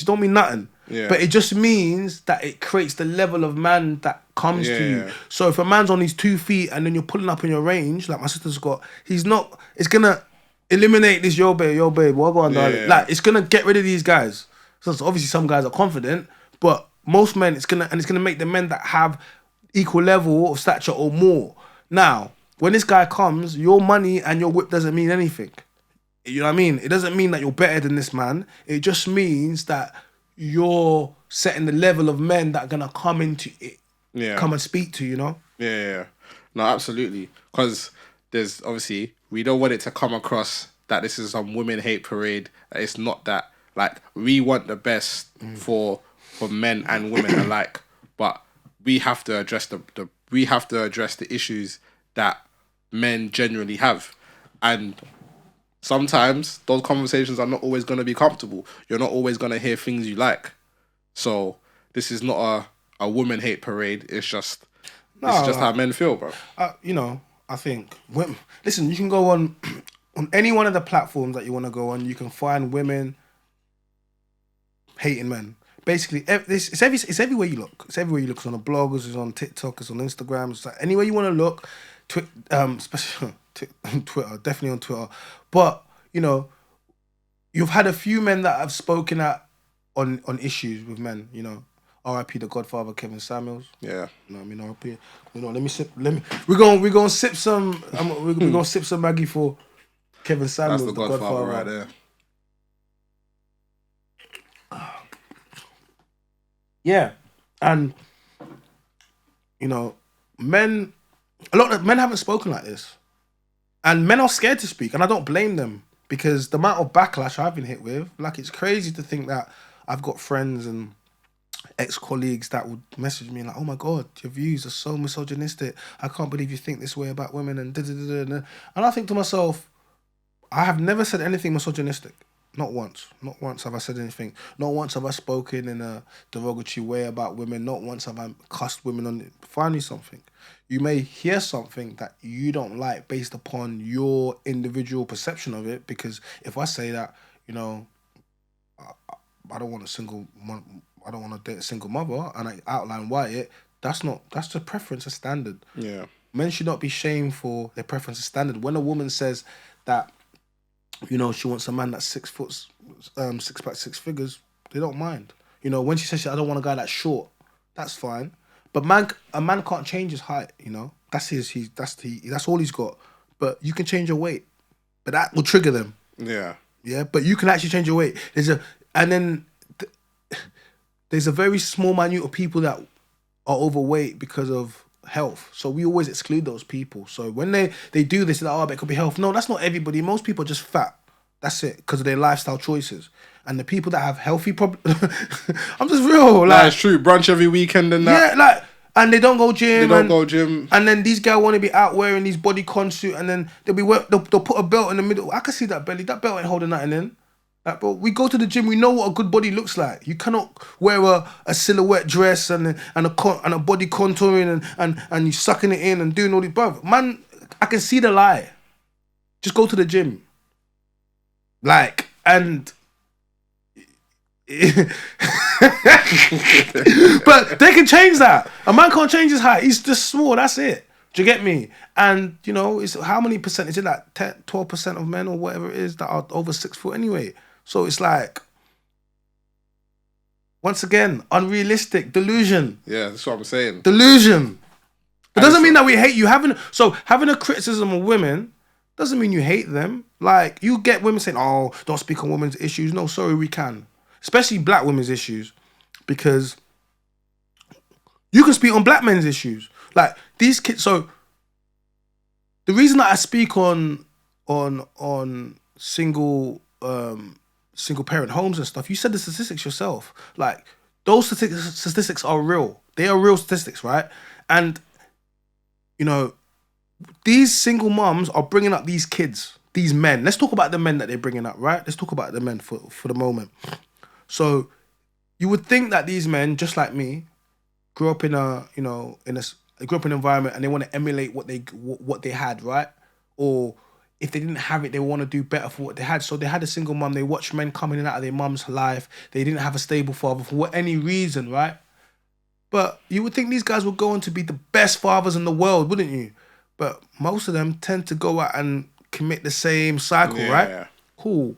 don't mean nothing. Yeah. But it just means that it creates the level of man that comes to you. So if a man's on his 2 feet and then you're pulling up in your range, like my sister's got, it's gonna eliminate this yo babe, what go on, darling. Like, it's gonna get rid of these guys. So obviously some guys are confident, but most men, it's gonna make the men that have equal level of stature or more. Now, when this guy comes, your money and your whip doesn't mean anything. You know what I mean? It doesn't mean that you're better than this man. It just means that you're setting the level of men that are gonna come into it, Yeah. come and speak to you. You know? Yeah. No, absolutely. Because there's obviously we don't want it to come across that this is some women hate parade. That it's not that. Like we want the best for men and women alike, but we have to address the issues that men generally have, and sometimes those conversations are not always going to be comfortable. You're not always going to hear things you like. So this is not a woman hate parade. It's just how men feel, bro. You know, I think. Listen, you can go on any one of the platforms that you want to go on. You can find women hating men. Basically, it's everywhere you look. It's everywhere you look. It's on the bloggers. It's on TikTok. It's on Instagram. It's like anywhere you want to look. Especially on Twitter, definitely on Twitter. But you know, you've had a few men that have spoken out on issues with men. You know, R.I.P. the Godfather Kevin Samuels. Yeah. You know what I mean? R.I.P. You know, let me sip. We're gonna sip some. We're gonna sip some Maggie for Kevin Samuels. That's the Godfather right there. Yeah, and you know, a lot of men haven't spoken like this, and men are scared to speak, and I don't blame them because the amount of backlash I've been hit with, like, it's crazy to think that I've got friends and ex-colleagues that would message me like, "Oh my God, your views are so misogynistic. I can't believe you think this way about women," and and I think to myself, I have never said anything misogynistic. Not once. Not once have I said anything. Not once have I spoken in a derogatory way about women. Not once have I cussed women on it. Find me something. You may hear something that you don't like based upon your individual perception of it, because if I say that, you know, I don't want I don't want to date a single mother, and I outline why that's the preference, a standard. Yeah. Men should not be shamed for their preference, a standard. When a woman says that, you know, she wants a man that's 6 foot, 6 pack, 6 figures, they don't mind. You know, when she says I don't want a guy that's short, that's fine. But a man can't change his height. You know, that's all he's got. But you can change your weight, but that will trigger them. Yeah. Yeah, but you can actually change your weight. There's a very small minute of people that are overweight because of health. So we always exclude those people. So when they do this, they're like, oh, it could be health. No, that's not everybody. Most people are just fat. That's it, because of their lifestyle choices. And the people that have healthy problems, I'm just real. Like, it's true. Brunch every weekend and that. Yeah, like, and they don't go gym. Go gym. And then these guys want to be out wearing these bodycon suit, and then they'll put a belt in the middle. I can see that belly. That belt ain't holding nothing in. Like, bro, we go to the gym. We know what a good body looks like. You cannot wear a silhouette dress and a body contouring and you sucking it in and doing all these. Bro, man, I can see the lie. Just go to the gym. Like, and but they can change that. A man can't change his height. He's just small. That's it. Do you get me? And you know, it's how many percent is it? Like 12% of men or whatever it is that are over 6 foot anyway. So it's like, once again, unrealistic delusion. Yeah, that's what I'm saying. Delusion. It doesn't mean that we hate you. Having a criticism of women doesn't mean you hate them. Like, you get women saying, "Oh, don't speak on women's issues." No, sorry, we can. Especially black women's issues, because you can speak on black men's issues. Like, these kids. So the reason that I speak on single parent homes and stuff, you said the statistics yourself. Like, those statistics are real. They are real statistics, right? And you know, these single moms are bringing up these kids, these men. Let's talk about the men that they're bringing up, right? Let's talk about the men for the moment. So you would think that these men, just like me, grew up in an environment, and they want to emulate what they had, right? Or if they didn't have it, they want to do better for what they had. So they had a single mum. They watched men coming in and out of their mum's life. They didn't have a stable father for any reason, right? But you would think these guys would go on to be the best fathers in the world, wouldn't you? But most of them tend to go out and commit the same cycle, right? Cool.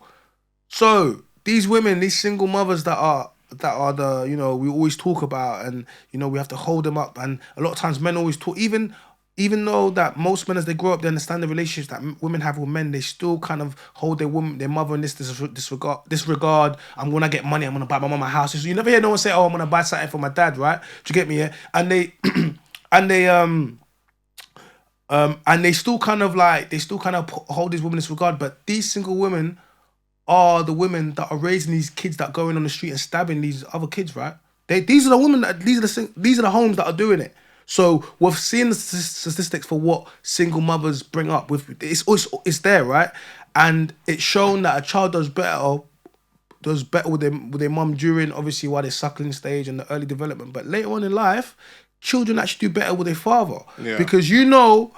So these women, these single mothers that are the, you know, we always talk about, and you know, we have to hold them up. And a lot of times men always talk, even even though that most men, as they grow up, they understand the relationships that women have with men, they still kind of hold their mother in this disregard. I'm gonna get money. I'm gonna buy my mom a house. So you never hear no one say, "Oh, I'm gonna buy something for my dad," right? Do you get me? Yeah, and they, and they and they still kind of hold these women in this regard. But these single women are the women that are raising these kids that are going on the street and stabbing these other kids, right? These are the women these are the homes that are doing it. So we've seen the statistics for what single mothers bring up. It's there, right? And it's shown that a child does better with their mum during, obviously, while they're suckling stage and the early development. But later on in life, children actually do better with their father, because you know,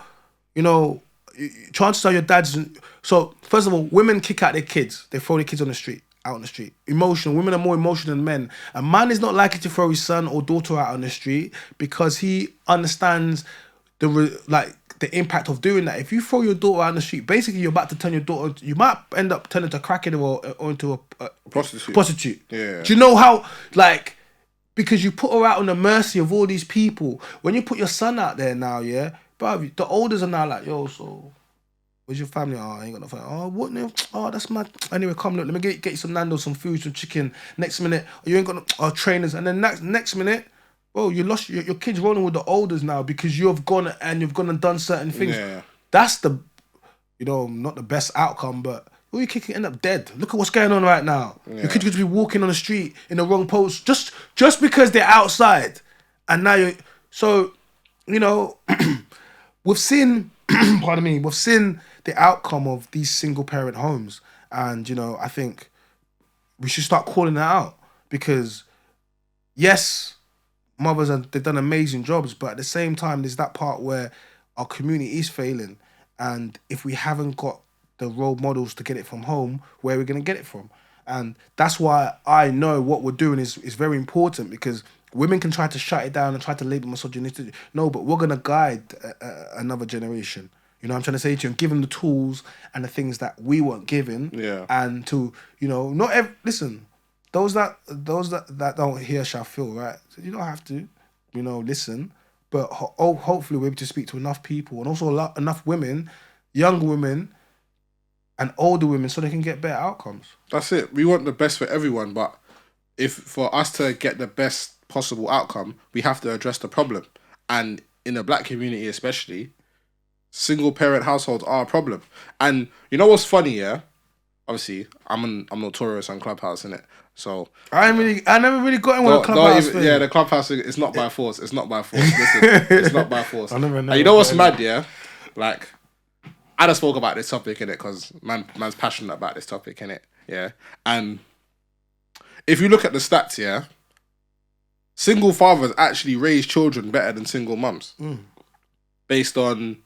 chances are your dad's. So first of all, women kick out their kids. They throw their kids out on the street. Emotional. Women are more emotional than men. A man is not likely to throw his son or daughter out on the street because he understands the impact of doing that. If you throw your daughter out on the street, basically you're about to turn your daughter. You might end up turning to a crackhead or into a prostitute. Yeah. Do you know how because you put her out on the mercy of all these people. When you put your son out there now, yeah, bruv, the elders are now like, yo, so where's your family? Oh, I ain't got no family. Oh, what now? Oh, that's mad. Anyway, come, look, let me get you some Nando's, some food, some chicken. Next minute, oh, you ain't got no trainers. And then next minute, bro, you lost your kid's rolling with the elders now because you've gone and done certain things. Yeah. That's the, not the best outcome, but who you kicking end up dead. Look at what's going on right now. Yeah. Your kid could be walking on the street in the wrong post just because they're outside. And now we've seen, pardon me, we've seen the outcome of these single parent homes. And, I think we should start calling that out because, yes, mothers, they've done amazing jobs, but at the same time, there's that part where our community is failing. And if we haven't got the role models to get it from home, where are we going to get it from? And that's why I know what we're doing is very important, because women can try to shut it down and try to label misogynistic. No, but we're going to guide another generation. You know what I'm trying to say to you, and give them the tools and the things that we weren't given. Yeah. And to, listen, those that don't hear shall feel, right? So you don't have to, listen. But hopefully we're able to speak to enough people, and also enough women, young women, and older women, so they can get better outcomes. That's it. We want the best for everyone, but for us to get the best possible outcome, we have to address the problem. And in the black community especially, single parent households are a problem. And you know what's funny, yeah? Obviously, I'm notorious on Clubhouse, innit? So I never really got in with a Clubhouse thing. Yeah, the Clubhouse thing, it's not by force. It's not by force. Listen, it's not by force. And you know what's mad, yeah? Like, I just spoke about this topic, innit? Because man's passionate about this topic, innit? Yeah. And if you look at the stats, yeah, single fathers actually raise children better than single mums. Based on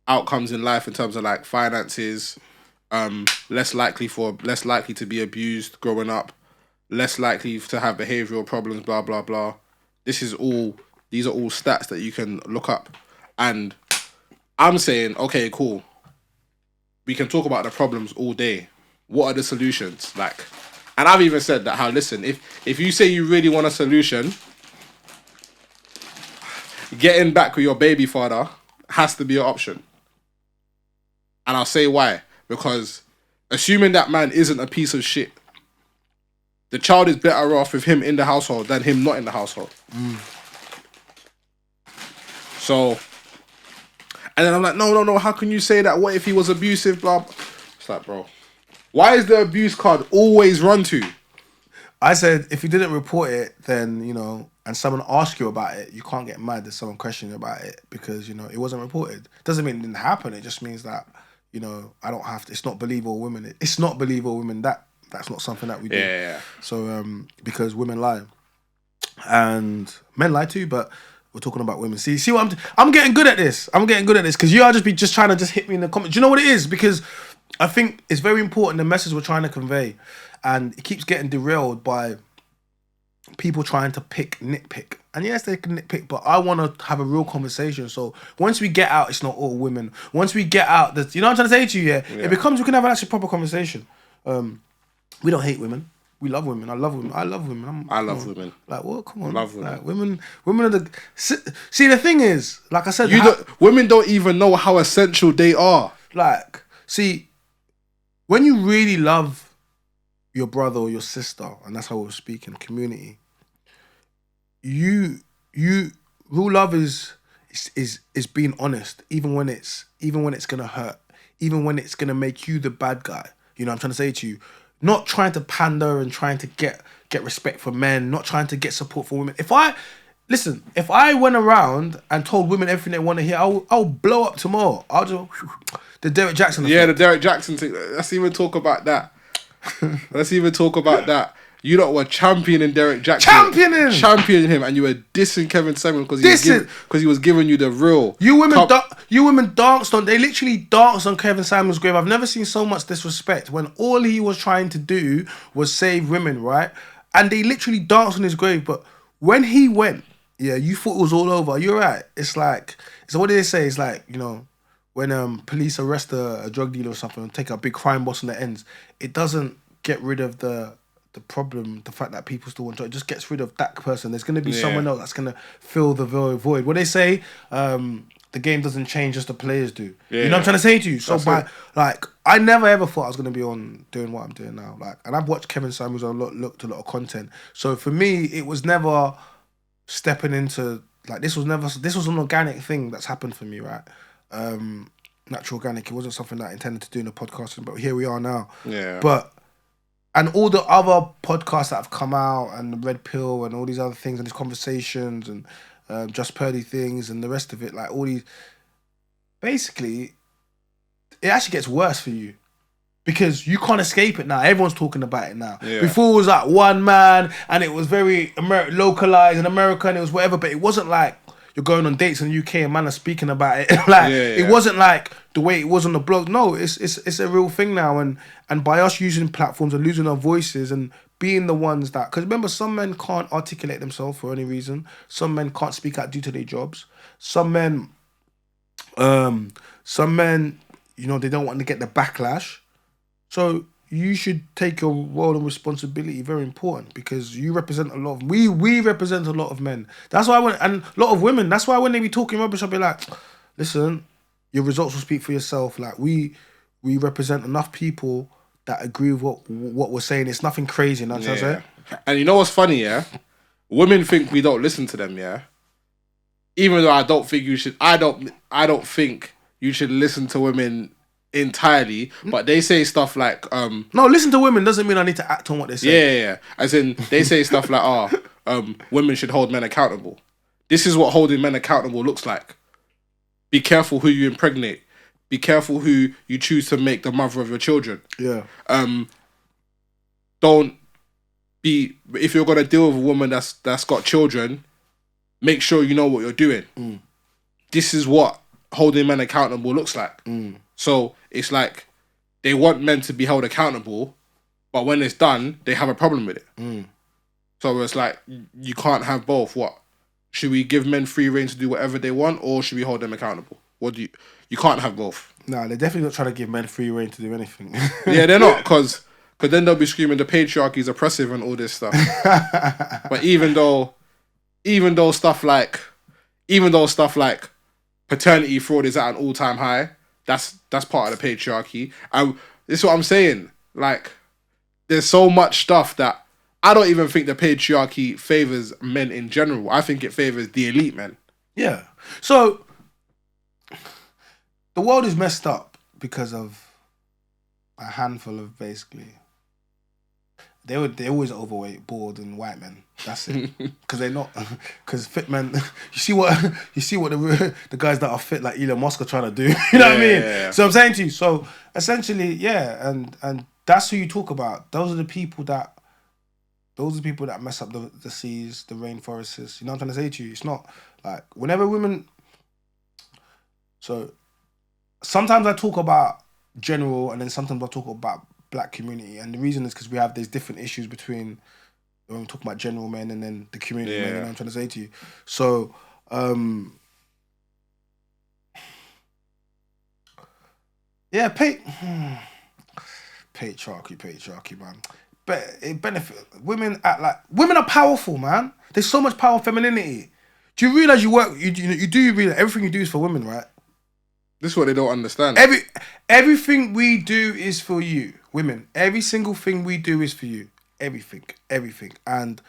outcomes in life in terms of like finances, less likely to be abused growing up, less likely to have behavioral problems, blah blah blah. These are all stats that you can look up. And I'm saying, okay, cool. We can talk about the problems all day. What are the solutions? Like, and I've even said that listen, if you say you really want a solution, getting back with your baby father has to be an option. And I'll say why. Because assuming that man isn't a piece of shit, the child is better off with him in the household than him not in the household. So, and then I'm like, no, how can you say that? What if he was abusive, blah, blah. It's like, bro, why is the abuse card always run to? I said, if you didn't report it, then, and someone asks you about it, you can't get mad that someone questioning you about it because, it wasn't reported. Doesn't mean it didn't happen. It just means that, I don't have to, it's not believable women. It's not believable women. That's not something that we do. Yeah. So, because women lie. And men lie too, but we're talking about women. See what I'm getting good at this. Because you are just trying to hit me in the comments. Do you know what it is? Because I think it's very important, the message we're trying to convey. And it keeps getting derailed by people trying to nitpick. And yes, they can nitpick, but I want to have a real conversation. So once we get out, it's not all women. Once we get out, you know what I'm trying to say to you, yeah? It becomes, we can have an actually proper conversation. We don't hate women. We love women. I love women. I love women. I love women. Like, what? Come on. Love women. Like, women are the... See, the thing is, like I said... Women don't even know how essential they are. Like, see, when you really love your brother or your sister, and that's how we're speaking, community, real love is being honest, even when it's gonna hurt, even when it's gonna make you the bad guy. You know what I'm trying to say to you? Not trying to pander and trying to get respect for men, not trying to get support for women. If I went around and told women everything they want to hear, I'll blow up tomorrow. I'll just the Derek Jackson effect. Yeah, the Derek Jackson thing. Let's even talk about that. You lot were championing Derek Jackson. Championing him, and you were dissing Kevin Samuel because he was giving you the real. You women danced on. They literally danced on Kevin Samuel's grave. I've never seen so much disrespect when all he was trying to do was save women, right? And they literally danced on his grave. But when he went, yeah, you thought it was all over. You're right. It's like, so what do they say? It's like, you know, when police arrest a drug dealer or something and take a big crime boss on the ends, it doesn't get rid of the problem, the fact that people still want to, it just gets rid of that person. There's going to be someone else that's going to fill the void. What they say, the game doesn't change, just the players do. You know what I'm trying to say to you? So I never ever thought I was going to be on doing what I'm doing now. Like, and I've watched Kevin Samuels looked a lot of content. So for me, it was never stepping into, like, this was an organic thing that's happened for me, right? Natural organic. It wasn't something that I intended to do in the podcasting, but here we are now. Yeah. And all the other podcasts that have come out, and the Red Pill, and all these other things, and these conversations, and Just Purdy things, and the rest of it, like all these, basically, it actually gets worse for you because you can't escape it now. Everyone's talking about it now. Yeah. Before it was like one man, and it was very localized in America, and it was whatever, but it wasn't like you're going on dates in the UK and man are speaking about it. It wasn't like the way it was on the blog. No, it's a real thing now, and by us using platforms and losing our voices and being the ones that, because remember, some men can't articulate themselves for any reason. Some men can't speak out due to their jobs. Some men, you know, they don't want to get the backlash. So you should take your role and responsibility very important, because you represent a lot of, we represent a lot of men. That's why and a lot of women, that's why when they be talking rubbish, I'll be like, listen, your results will speak for yourself. Like, we represent enough people that agree with what we're saying. It's nothing crazy, you know what I'm saying? And you know what's funny, yeah? Women think we don't listen to them, yeah? Even though I don't think you should, I don't think you should listen to women entirely, but they say stuff like no, listen to women doesn't mean I need to act on what they say. Yeah. As in, they say stuff like women should hold men accountable. This is what holding men accountable looks like. Be careful who you impregnate. Be careful who you choose to make the mother of your children. Yeah. Don't be, if you're gonna deal with a woman that's got children, make sure you know what you're doing. This is what holding men accountable looks like. So it's like they want men to be held accountable, but when it's done, they have a problem with it. So it's like, you can't have both. What? Should we give men free rein to do whatever they want, or should we hold them accountable? You can't have both. No, they're definitely not trying to give men free rein to do anything. Yeah, they're not, because then they'll be screaming the patriarchy is oppressive and all this stuff. But even though stuff like paternity fraud is at an all-time high, that's part of the patriarchy. And this is what I'm saying. Like, there's so much stuff that I don't even think the patriarchy favors men in general. I think it favors the elite men. Yeah. So the world is messed up because of a handful of, basically, they're always overweight, bald, and white men. That's it. Because they're not. Because fit men. You see what the guys that are fit like Elon Musk are trying to do. You know what I mean? Yeah. So I'm saying to you. So essentially, yeah, and that's who you talk about. Those are the people that mess up the seas, the rainforests. You know what I'm trying to say to you? It's not like whenever women. So sometimes I talk about general, and then sometimes I talk about black community, and the reason is because we have these different issues between when we talk about general men and then the community men. You know what I'm trying to say to you? So yeah, patriarchy, man. it benefit women. Women are powerful, man. There's so much power, femininity. Do you realize you work? You do realize everything you do is for women, right? This is what they don't understand. Everything we do is for you, women. Every single thing we do is for you. Everything. And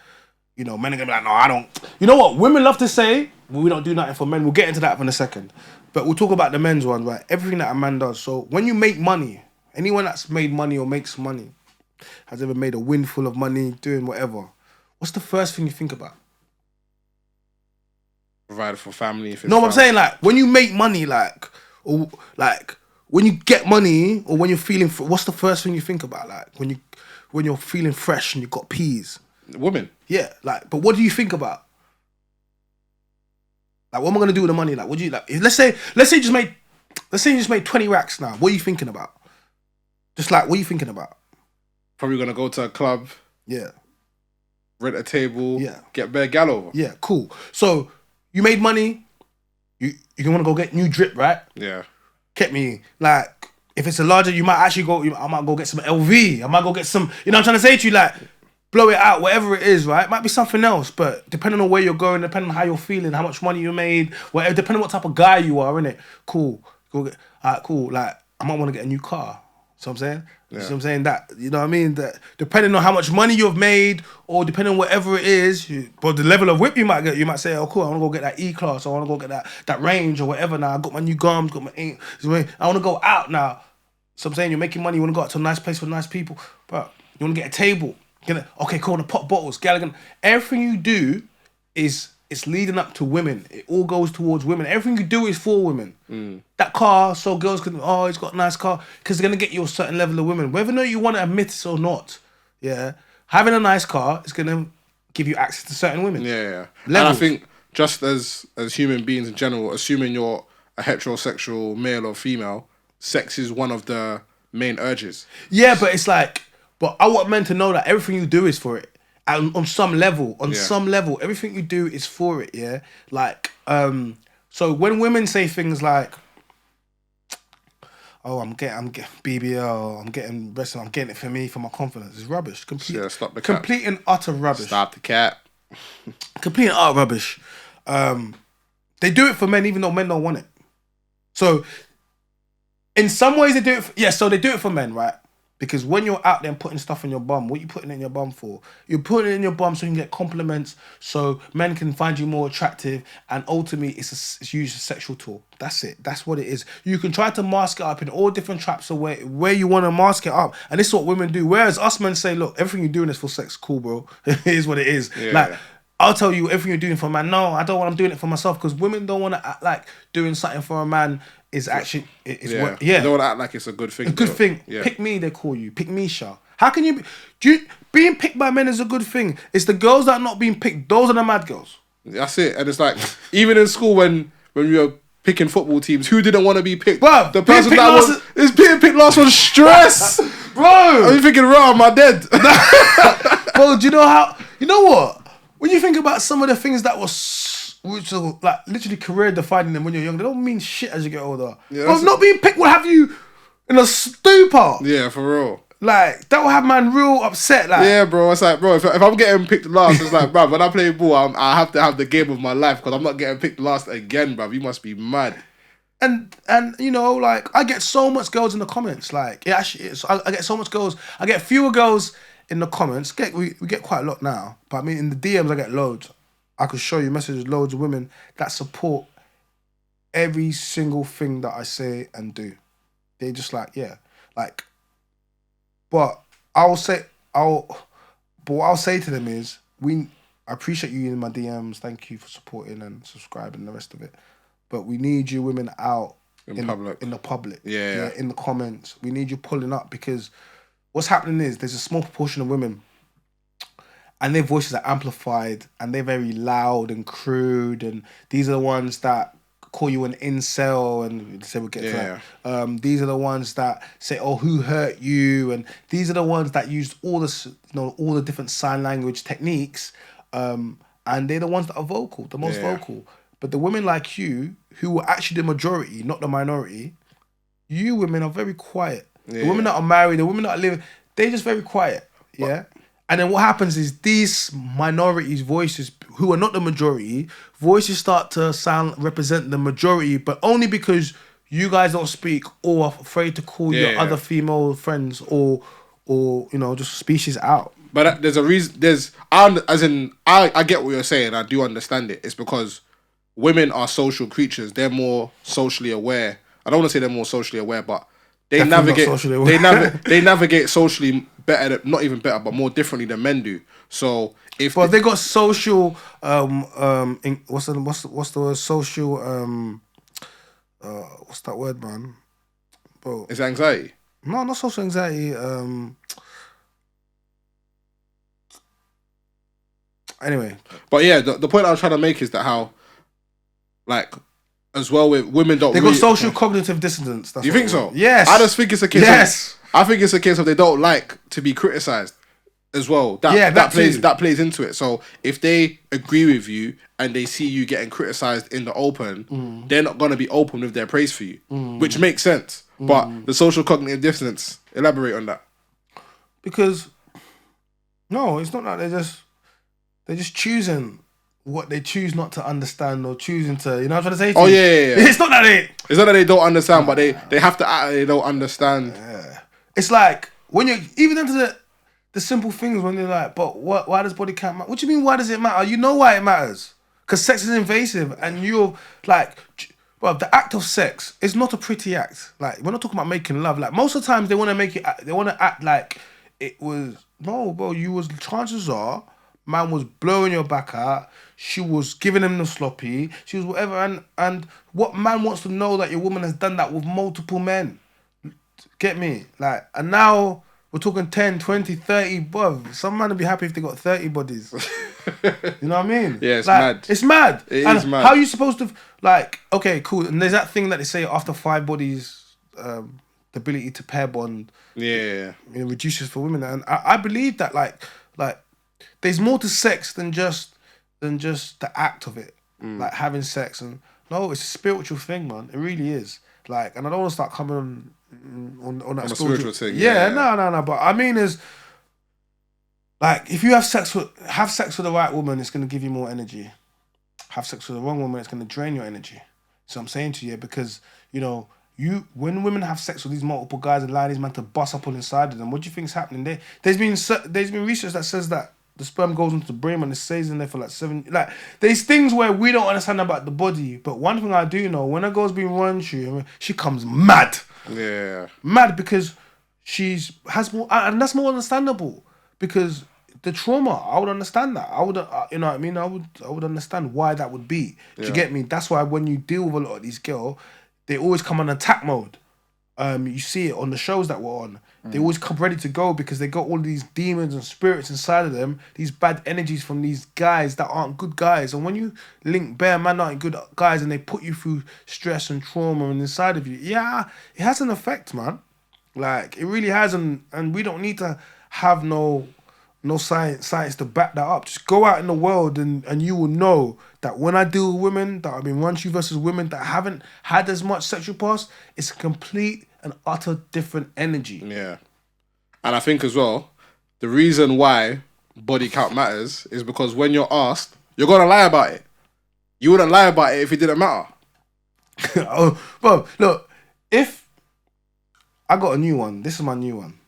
men are gonna be like, no, I don't. You know what? Women love to say, well, we don't do nothing for men. We'll get into that in a second. But we'll talk about the men's one, right? Everything that a man does. So when you make money, anyone that's made money or makes money, has ever made a windfall of money, doing whatever, what's the first thing you think about? Provided for family. If it's I'm saying, like, when you make money, or when you get money, or when you're feeling, what's the first thing you think about? Like when you're feeling fresh and you've got peas. Women. Yeah, but what do you think about? Like, what am I gonna do with the money? Like, what do you like? Let's say you just made 20 racks now. What are you thinking about? Just like, what are you thinking about? Probably gonna go to a club. Yeah. Rent a table. Yeah. Get bare gal over. Yeah, cool. So you made money. You want to go get new drip, right? Yeah. Get me, like, if it's a larger, you might actually go. I might go get some LV. I might go get some. You know what I'm trying to say to you, like, blow it out, whatever it is, right? It might be something else, but depending on where you're going, depending on how you're feeling, how much money you made, whatever, depending on what type of guy you are, innit? Cool. Go get. Cool. Like, I might want to get a new car. So I'm saying. Yeah. So I'm saying that, you know what I mean? That depending on how much money you've made, or depending on whatever it is, but the level of whip you might get, you might say, oh cool, I want to go get that E-Class, or I want to go get that Range or whatever now. I got my new gums, got my ink. I want to go out now. So I'm saying, you're making money, you want to go out to a nice place with nice people. But you want to get a table. Okay, cool, the pop bottles, Gallagher. Everything you do it's leading up to women. It all goes towards women. Everything you do is for women. That car, so girls can, he's got a nice car, because it's going to get you a certain level of women. Whether or not you want to admit it or not, yeah, having a nice car is going to give you access to certain women. Yeah. Levels. And I think just as human beings in general, assuming you're a heterosexual male or female, sex is one of the main urges. Yeah, but it's like, but I want men to know that everything you do is for it. And on some level, everything you do is for it, yeah? Like, so when women say things like, oh, I'm getting BBL, I'm getting wrestling, I'm getting it for me, for my confidence, it's rubbish. Stop the cap. Complete and utter rubbish. Stop the cap. Complete and utter rubbish. They do it for men even though men don't want it. So, in some ways they do it so they do it for men, right? Because when you're out there putting stuff in your bum, what are you putting it in your bum for? You're putting it in your bum so you can get compliments, so men can find you more attractive, and ultimately it's used as a sexual tool. That's it. That's what it is. You can try to mask it up in all different traps of where you want to mask it up. And this is what women do. Whereas us men say, look, everything you're doing is for sex. Cool, bro. It is what it is. Yeah. I'll tell you everything you're doing for a man. No, I don't want. I'm doing it for myself, because women don't want to act like doing something for a man is actually it's what. Yeah, they don't want to act like it's a good thing. A good thing. Yeah. Pick me, they call you. Pick me, Sha. How can you? Being picked by men is a good thing. It's the girls that are not being picked. Those are the mad girls. That's it. And it's like, even in school when we were picking football teams, who didn't want to be picked? Bro, the person that was being picked last was stress. Bro, are you thinking, right? Am I dead? Bro, do you know how? You know what? When you think about some of the things that which are like literally career defining them when you're young, they don't mean shit as you get older. Yeah, bro, not being picked will have you in a stupor. Yeah, for real. Like, that will have man real upset. Like, yeah, bro. It's like, bro, if I'm getting picked last, it's like, bro, when I play ball, I have to have the game of my life, because I'm not getting picked last again, bro. You must be mad. And you know, like, I get so much girls in the comments. Like, it actually is. I get so much girls. I get fewer girls in the comments. We get quite a lot now. But I mean, in the DMs, I get loads. I could show you messages, loads of women that support every single thing that I say and do. They just like, yeah. Like, but what I'll say to them is, I appreciate you in my DMs. Thank you for supporting and subscribing and the rest of it. But we need you women out in the public. Yeah, in the comments. We need you pulling up, because what's happening is there's a small proportion of women and their voices are amplified and they're very loud and crude, and these are the ones that call you an incel, and say we'll get to that. These are the ones that say, oh, who hurt you? And these are the ones that use all the different sign language techniques, and they're the ones that are vocal, the most vocal. But the women like you, who are actually the majority, not the minority, you women are very quiet. The women that are married, the women that are living, they're just very quiet. yeah. And then what happens is these minorities' voices, who are not the majority, voices start to represent the majority, but only because you guys don't speak or are afraid to call your other female friends or just species out. But there's a reason. I get what you're saying. I do understand it. It's because women are social creatures. They're more socially aware. I don't want to say they're more socially aware, but they they navigate socially better. Not even better, but more differently than men do. So but they got social what's the word? Social what's that word, man? Bro, it's anxiety. No, not social anxiety. Anyway, but yeah, the point I was trying to make is that how, like, as well with women don't. They got social cognitive dissonance. Do you think so? Yes. I just think it's a case. Yes. I think it's a case of they don't like to be criticized, as well. That plays into it. So if they agree with you and they see you getting criticized in the open, they're not gonna be open with their praise for you, which makes sense. But the social cognitive dissonance. Elaborate on that. Because no, it's not that they're just choosing what they choose not to understand or choosing to, you know what I'm trying to say? Yeah. It's not that it's not that they don't understand, but they have to act like they don't understand. Yeah. It's like when you're even into the simple things when they're like, but why does body count matter? What do you mean why does it matter? You know why it matters. Because sex is invasive and you're like, well, the act of sex is not a pretty act. Like, we're not talking about making love. Like, most of the times they want to act like it was, no, bro, chances are, man was blowing your back out. She was giving him the sloppy. She was whatever. And what man wants to know that your woman has done that with multiple men? Get me? Like, and now we're talking 10, 20, 30, bruv. Some man would be happy if they got 30 bodies. You know what I mean? Yeah, it's like, mad. It's mad. It is mad. How are you supposed to, like, okay, cool. And there's that thing that they say after 5 bodies, the ability to pair bond reduces for women. And I believe that, like, there's more to sex than just the act of it, like having sex. And no, it's a spiritual thing, man. It really is. Like, and I don't want to start coming on that spiritual thing. Yeah, no. But I mean, is like if you have sex with the right woman, it's gonna give you more energy. Have sex with the wrong woman, it's gonna drain your energy. So I'm saying to you, because when women have sex with these multiple guys and allow these men to bust up on inside of them, what do you think is happening? There's been research that says that the sperm goes into the brain and it stays in there for like 7. Like, there's things where we don't understand about the body. But one thing I do know, when a girl's been run through, she comes mad. Yeah. Mad because has more, and that's more understandable. Because the trauma, I would understand that. I would, you know what I mean? I would understand why that would be. Do you get me? That's why when you deal with a lot of these girls, they always come on attack mode. You see it on the shows that we're on. They always come ready to go because they got all these demons and spirits inside of them, these bad energies from these guys that aren't good guys. And when you link bare man aren't good guys and they put you through stress and trauma and inside of you, it has an effect, man. Like, it really has, and we don't need to have no science to back that up. Just go out in the world and you will know that when I deal with women that have been run through versus women that haven't had as much sexual past, it's a complete and utter different energy. Yeah. And I think as well, the reason why body count matters is because when you're asked, you're going to lie about it. You wouldn't lie about it if it didn't matter. Oh, bro, look, if I got a new one, this is my new one.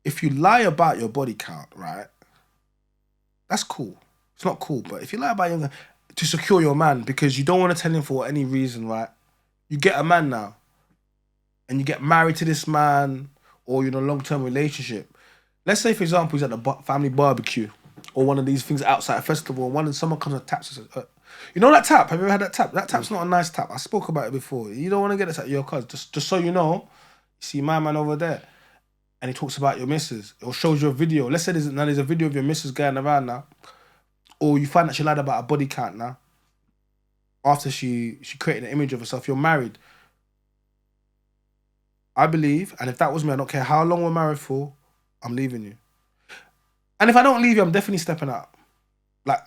If you lie about your body count, right, that's cool. It's not cool, but if you lie about your to secure your man because you don't want to tell him for any reason, right, you get a man now and you get married to this man or you're in a long-term relationship. Let's say, for example, he's at the family barbecue or one of these things outside a festival and someone comes and taps and says, you know that tap? Have you ever had that tap? That tap's not a nice tap. I spoke about it before. You don't want to get this at your cousin. Just so you know, you see my man over there. And he talks about your missus, or shows you a video. Let's say there's a video of your missus going around now, or you find that she lied about a body count now. After she created an image of herself, you're married. I believe, and if that was me, I don't care how long we're married for, I'm leaving you. And if I don't leave you, I'm definitely stepping out. Like,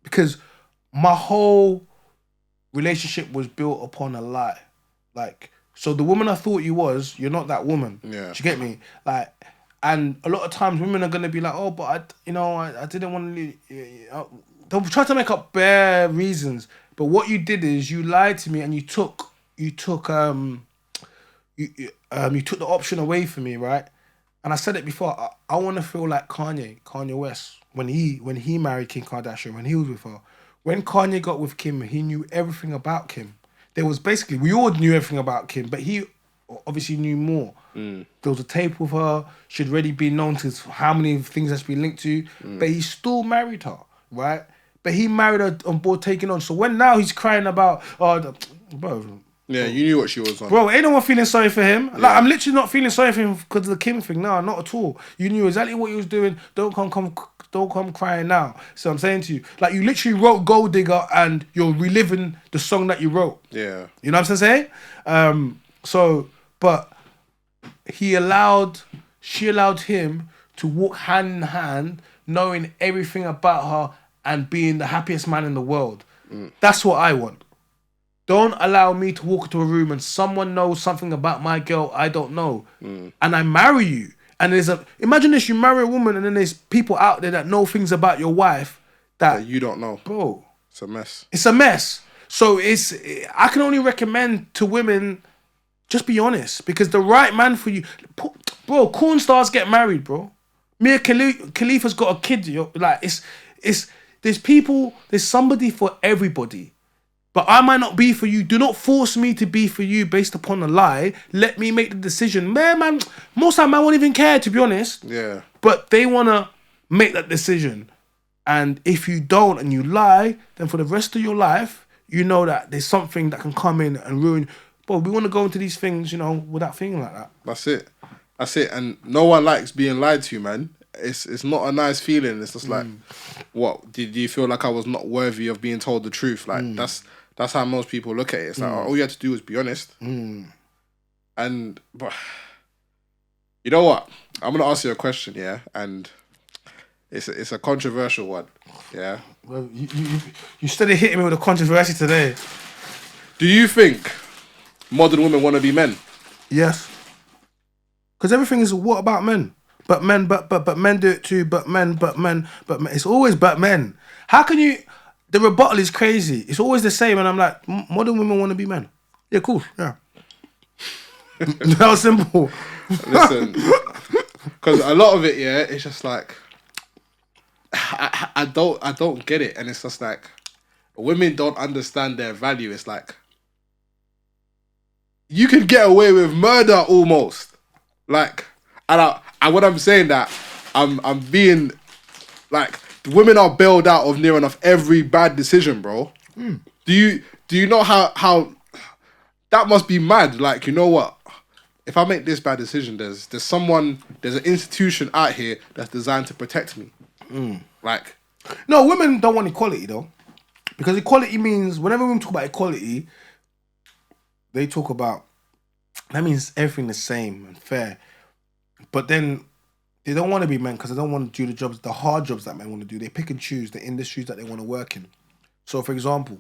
because my whole relationship was built upon a lie. Like, so the woman I thought you was, you're not that woman. Yeah. Do you get me? Like, And a lot of times women are gonna be like, oh, but I didn't want to. They'll try to make up bare reasons. But what you did is you lied to me and you took you took the option away from me, right? And I said it before. I want to feel like Kanye West when he married Kim Kardashian, when he was with her. When Kanye got with Kim, he knew everything about Kim. There was basically, we all knew everything about Kim, but he obviously knew more. There was a tape with her. She'd already been known to how many things that's been linked to, but he still married her, right? But he married her on board taking on. So when now he's crying about, bro. Yeah, you knew what she was on. Bro, ain't no one feeling sorry for him. Like, I'm literally not feeling sorry for him because of the Kim thing. No, not at all. You knew exactly what he was doing. Don't come crying now. So I'm saying to you, like, you literally wrote Gold Digger and you're reliving the song that you wrote. Yeah. You know what I'm saying? But she allowed him to walk hand in hand, knowing everything about her and being the happiest man in the world. That's what I want. Don't allow me to walk into a room and someone knows something about my girl I don't know. And I marry you. And imagine this, you marry a woman and then there's people out there that know things about your wife that you don't know. Bro. It's a mess. It's a mess. So I can only recommend to women, just be honest. Because the right man for you, bro, corn stars get married, bro. Mia Khalifa's got a kid. Like, there's somebody for everybody. But I might not be for you. Do not force me to be for you based upon a lie. Let me make the decision. Man, most time I won't even care, to be honest. Yeah. But they want to make that decision. And if you don't and you lie, then for the rest of your life, you know that there's something that can come in and ruin. But we want to go into these things, without thinking like that. That's it. And no one likes being lied to, man. It's not a nice feeling. It's just like, what? Did you feel like I was not worthy of being told the truth? Like, that's how most people look at it. It's like, all you had to do was be honest. And, but, you know what? I'm going to ask you a question, yeah? And it's a controversial one, yeah? Well, you started hitting me with a controversy today. Do you think modern women want to be men? Yes. Because everything is, what about men? But men, but men do it too. But men. It's always but men. How can you... The rebuttal is crazy. It's always the same. And I'm like, modern women want to be men. Yeah, cool. Yeah. That was simple. Listen, because a lot of it, yeah, it's just like, I don't get it. And it's just like, women don't understand their value. It's like, you can get away with murder almost. Like, and when I'm saying that, I'm being like, women are bailed out of near enough every bad decision, bro. Do you know how that must be mad? Like, you know what? If I make this bad decision, there's an institution out here that's designed to protect me. Like, no, women don't want equality though, because equality means whenever women talk about equality, they talk about that means everything the same and fair. But then they don't want to be men because they don't want to do the hard jobs that men want to do. They pick and choose the industries that they want to work in. So, for example,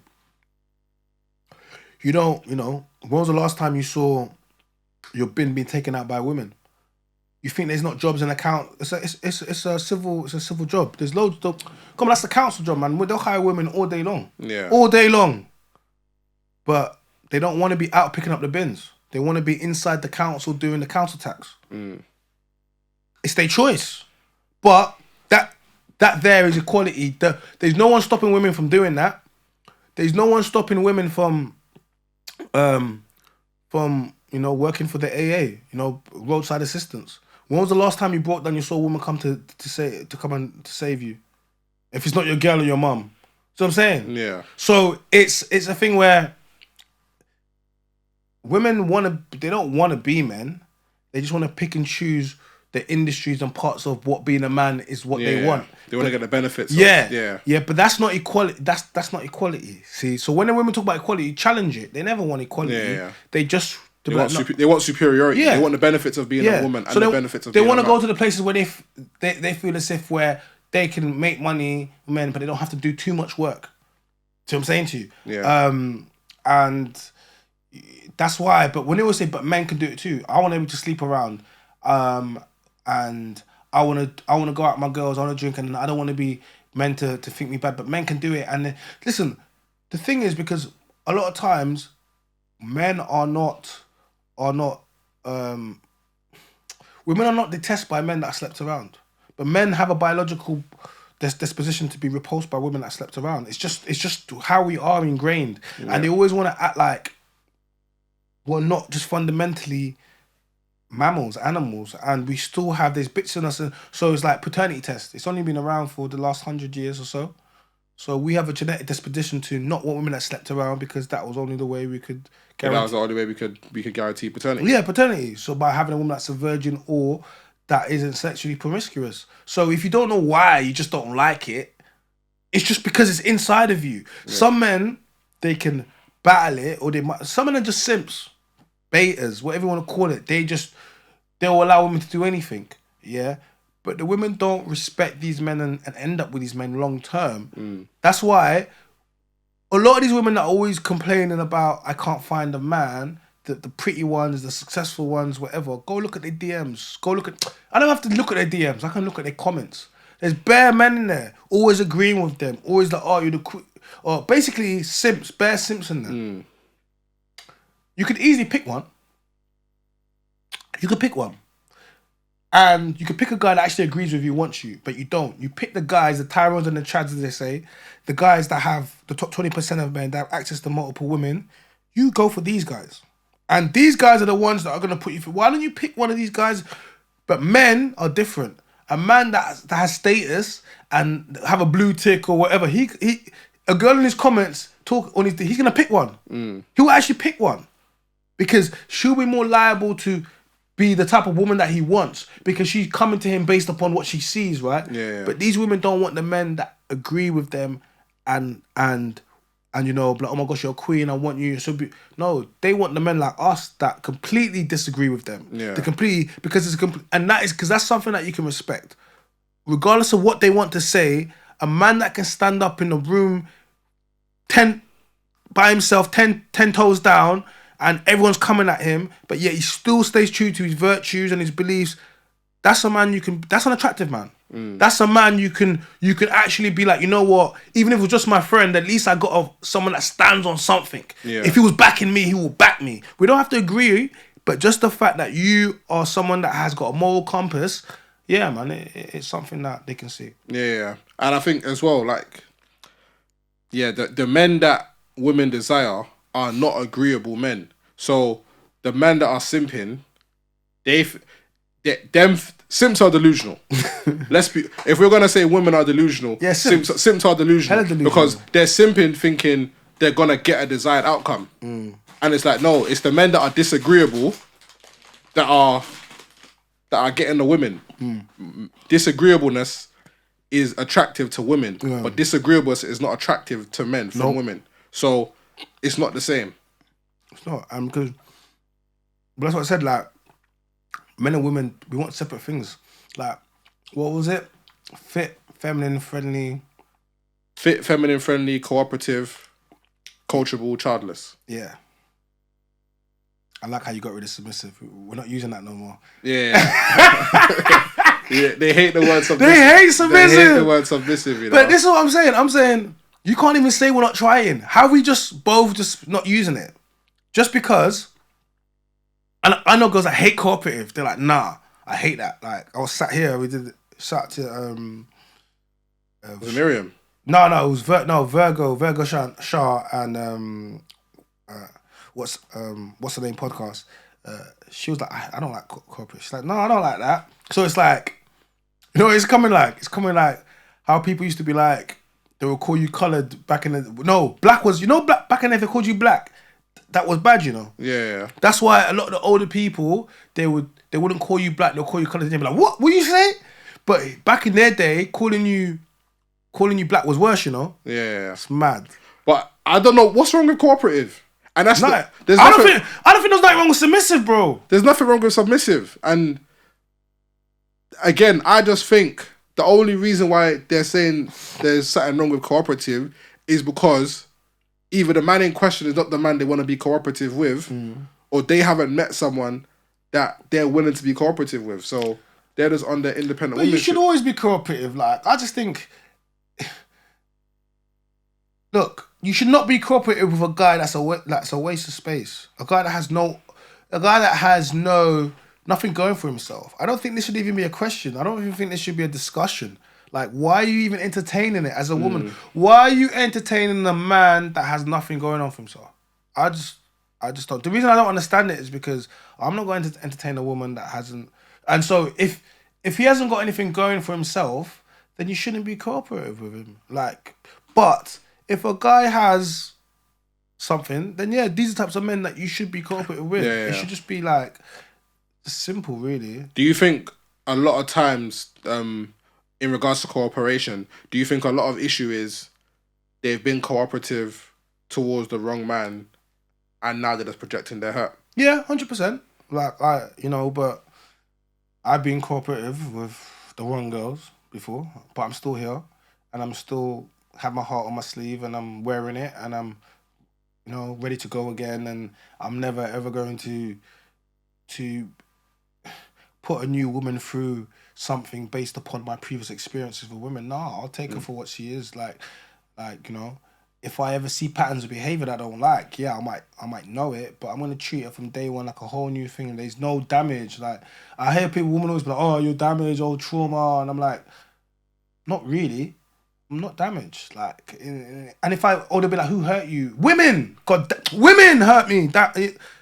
when was the last time you saw your bin being taken out by women? You think there's not jobs in account? It's a civil job. There's loads of... Come on, that's the council job, man. They'll hire women all day long. Yeah. All day long. But they don't want to be out picking up the bins. They want to be inside the council doing the council tax. It's their choice. But that there is equality. There's no one stopping women from doing that. There's no one stopping women from working for the AA, roadside assistance. When was the last time you brought down you saw a woman come to save you? If it's not your girl or your mum. So I'm saying? Yeah. So it's a thing where women they don't want to be men. They just want to pick and choose the industries and parts of what being a man is what they want. They want to get the benefits. Yeah, but that's not equality. That's not equality. See, so when the women talk about equality, challenge it. They never want equality. Yeah. They just they want superiority. Yeah. They want the benefits of being a woman and so the benefits of being a man. They want to go to the places where they feel as if where they can make money, men, but they don't have to do too much work. See what I'm saying to you? Yeah. And that's why. But when they always say, "But men can do it too," I want them to sleep around. and I wanna go out with my girls, I wanna drink, and I don't wanna be men to think me bad, but men can do it. And listen, the thing is, because a lot of times men are not women are not detested by men that slept around, but men have a biological disposition to be repulsed by women that slept around. It's just how we are ingrained, and they always want to act like we're not just fundamentally mammals, animals, and we still have these bits in us. So it's like paternity test. It's only been around for the last 100 years or so. So we have a genetic disposition to not want women that slept around, because that was only the way we could guarantee. That was the only way we could guarantee paternity. Yeah, paternity. So by having a woman that's a virgin or that isn't sexually promiscuous. So if you don't know why, you just don't like it, it's just because it's inside of you. Yeah. Some men, they can battle it, or some men are just simps, betas, whatever you want to call it. They'll allow women to do anything. Yeah. But the women don't respect these men and end up with these men long term. That's why a lot of these women are always complaining about, I can't find a man, the pretty ones, the successful ones, whatever. Go look at their DMs. I don't have to look at their DMs. I can look at their comments. There's bare men in there, always agreeing with them, always like, oh, you're the queen. Or basically simps, bare simps in there. You could easily pick one. You could pick one. And you could pick a guy that actually agrees with you, wants you, but you don't. You pick the guys, the Tyrons and the Chads, as they say, the guys that have the top 20% of men that have access to multiple women. You go for these guys. And these guys are the ones that are going to put you through. Why don't you pick one of these guys? But men are different. A man that has status and have a blue tick or whatever, a girl in his comments he's going to pick one. He'll actually pick one. Because she'll be more liable to be the type of woman that he wants, because she's coming to him based upon what she sees, right? Yeah. But these women don't want the men that agree with them and you know, like, oh my gosh, you're a queen, I want you. No, they want the men like us that completely disagree with them. Yeah. And that is because that's something that you can respect, regardless of what they want to say. A man that can stand up in the room, 10 by himself, 10 toes down, and everyone's coming at him, but yet he still stays true to his virtues and his beliefs. That's a man that's an attractive man. That's a man you can actually be like, you know what? Even if it was just my friend, at least I got someone that stands on something. Yeah. If he was backing me, he will back me. We don't have to agree, but just the fact that you are someone that has got a moral compass, yeah, man, it's something that they can see. Yeah. And I think as well, like, yeah, the men that women desire are not agreeable men. So the men that are simping, them simps are delusional. If we're gonna say women are delusional, yeah, simps are delusional because they're simping thinking they're gonna get a desired outcome. And it's like, no, it's the men that are disagreeable that are getting the women. Disagreeableness is attractive to women, but disagreeableness is not attractive to men from women. So it's not the same. It's not, because that's what I said. Like, men and women, we want separate things. Like, what was it? Fit, feminine, friendly, cooperative, coachable, childless. Yeah. I like how you got rid of submissive. We're not using that no more. Yeah. Yeah, they hate the word submissive. They hate submissive. They hate the word submissive, you know. But this is what I'm saying. I'm saying you can't even say we're not trying. How are we both just not using it? Just because, and I know girls that hate cooperative. They're like, nah, I hate that. Like, I was sat here, we did shout to was it Miriam? No, it was Virgo Shah and what's the name podcast? She was like, I don't like corporate. She's like, no, I don't like that. So it's like, you know, it's coming like how people used to be like, they would call you coloured back in the black was, you know, black back in the day, they called you black. That was bad, you know. Yeah. That's why a lot of the older people, they wouldn't call you black, they'll call you coloured. They'd be like, what you say? But back in their day, calling you black was worse, you know. Yeah. It's mad. But I don't know what's wrong with cooperative. And that's I don't think there's nothing wrong with submissive, bro. There's nothing wrong with submissive. And again, I just think the only reason why they're saying there's something wrong with cooperative is because either the man in question is not the man they want to be cooperative with, or they haven't met someone that they're willing to be cooperative with. So they're just on their independent But you womanship. should always be cooperative. Like, I just think, look, you should not be cooperative with a guy that's a waste of space. A guy that has nothing going for himself. I don't think this should even be a question. I don't even think this should be a discussion. Like, why are you even entertaining it as a woman? Why are you entertaining a man that has nothing going on for himself? I just don't. The reason I don't understand it is because I'm not going to entertain a woman that hasn't. And so if he hasn't got anything going for himself, then you shouldn't be cooperative with him. Like, but if a guy has something, then yeah, these are the types of men that you should be cooperative with. Yeah, yeah. It should just be like simple, really. Do you think a lot of times, in regards to cooperation, do you think a lot of issue is they've been cooperative towards the wrong man, and now they're just projecting their hurt? Yeah, 100%. Like, but I've been cooperative with the wrong girls before, but I'm still here, and I'm still have my heart on my sleeve, and I'm wearing it, and I'm, ready to go again, and I'm never ever going to put a new woman through something based upon my previous experiences with women. No, I'll take her for what she is. Like, if I ever see patterns of behavior that I don't like, yeah, I might know it, but I'm gonna treat her from day one like a whole new thing. There's no damage. Like, I hear women always be like, "Oh, you're damaged, oh trauma," and I'm like, not really. I'm not damaged. Like, and if they'll be like, "Who hurt you?" Women, women hurt me.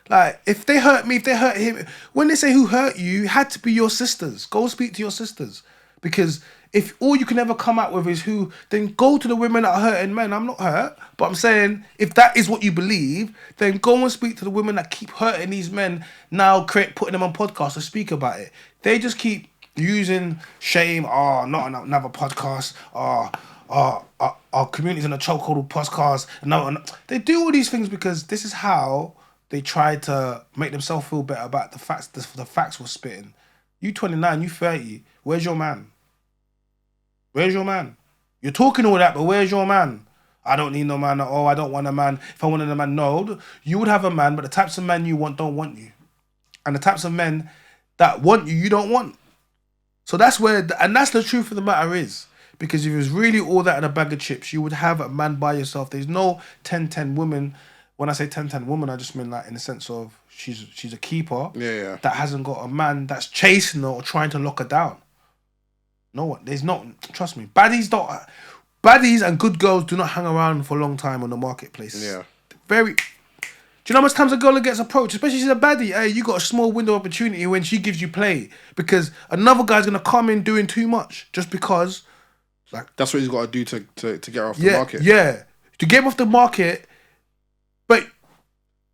Like, if they hurt me, if they hurt him, when they say who hurt you, it had to be your sisters. Go speak to your sisters, because if all you can ever come out with is who, then go to the women that are hurting men. I'm not hurt, but I'm saying if that is what you believe, then go and speak to the women that keep hurting these men. Now, putting them on podcasts to speak about it. They just keep using shame. Oh, not another podcast. Our community's in a chokehold podcast. No, they do all these things because this is how they try to make themselves feel better about the facts. The facts we're spitting. You 29, you 30. Where's your man? Where's your man? You're talking all that, but where's your man? I don't need no man. Oh, I don't want a man. If I wanted a man, no. You would have a man, but the types of men you want don't want you. And the types of men that want you, you don't want. So that's and that's the truth of the matter is. Because if it was really all that in a bag of chips, you would have a man by yourself. There's no 10-10 woman. When I say 10-10 woman, I just mean like in the sense of she's a keeper that hasn't got a man that's chasing her or trying to lock her down. No one. There's not. Trust me. Baddies and good girls do not hang around for a long time on the marketplace. Yeah. Do you know how much times a girl gets approached, especially if she's a baddie? Hey, you got a small window of opportunity when she gives you play, because another guy's gonna come in doing too much just because. Like, that's what he's got to do to get her off the market. Yeah, to get him off the market. But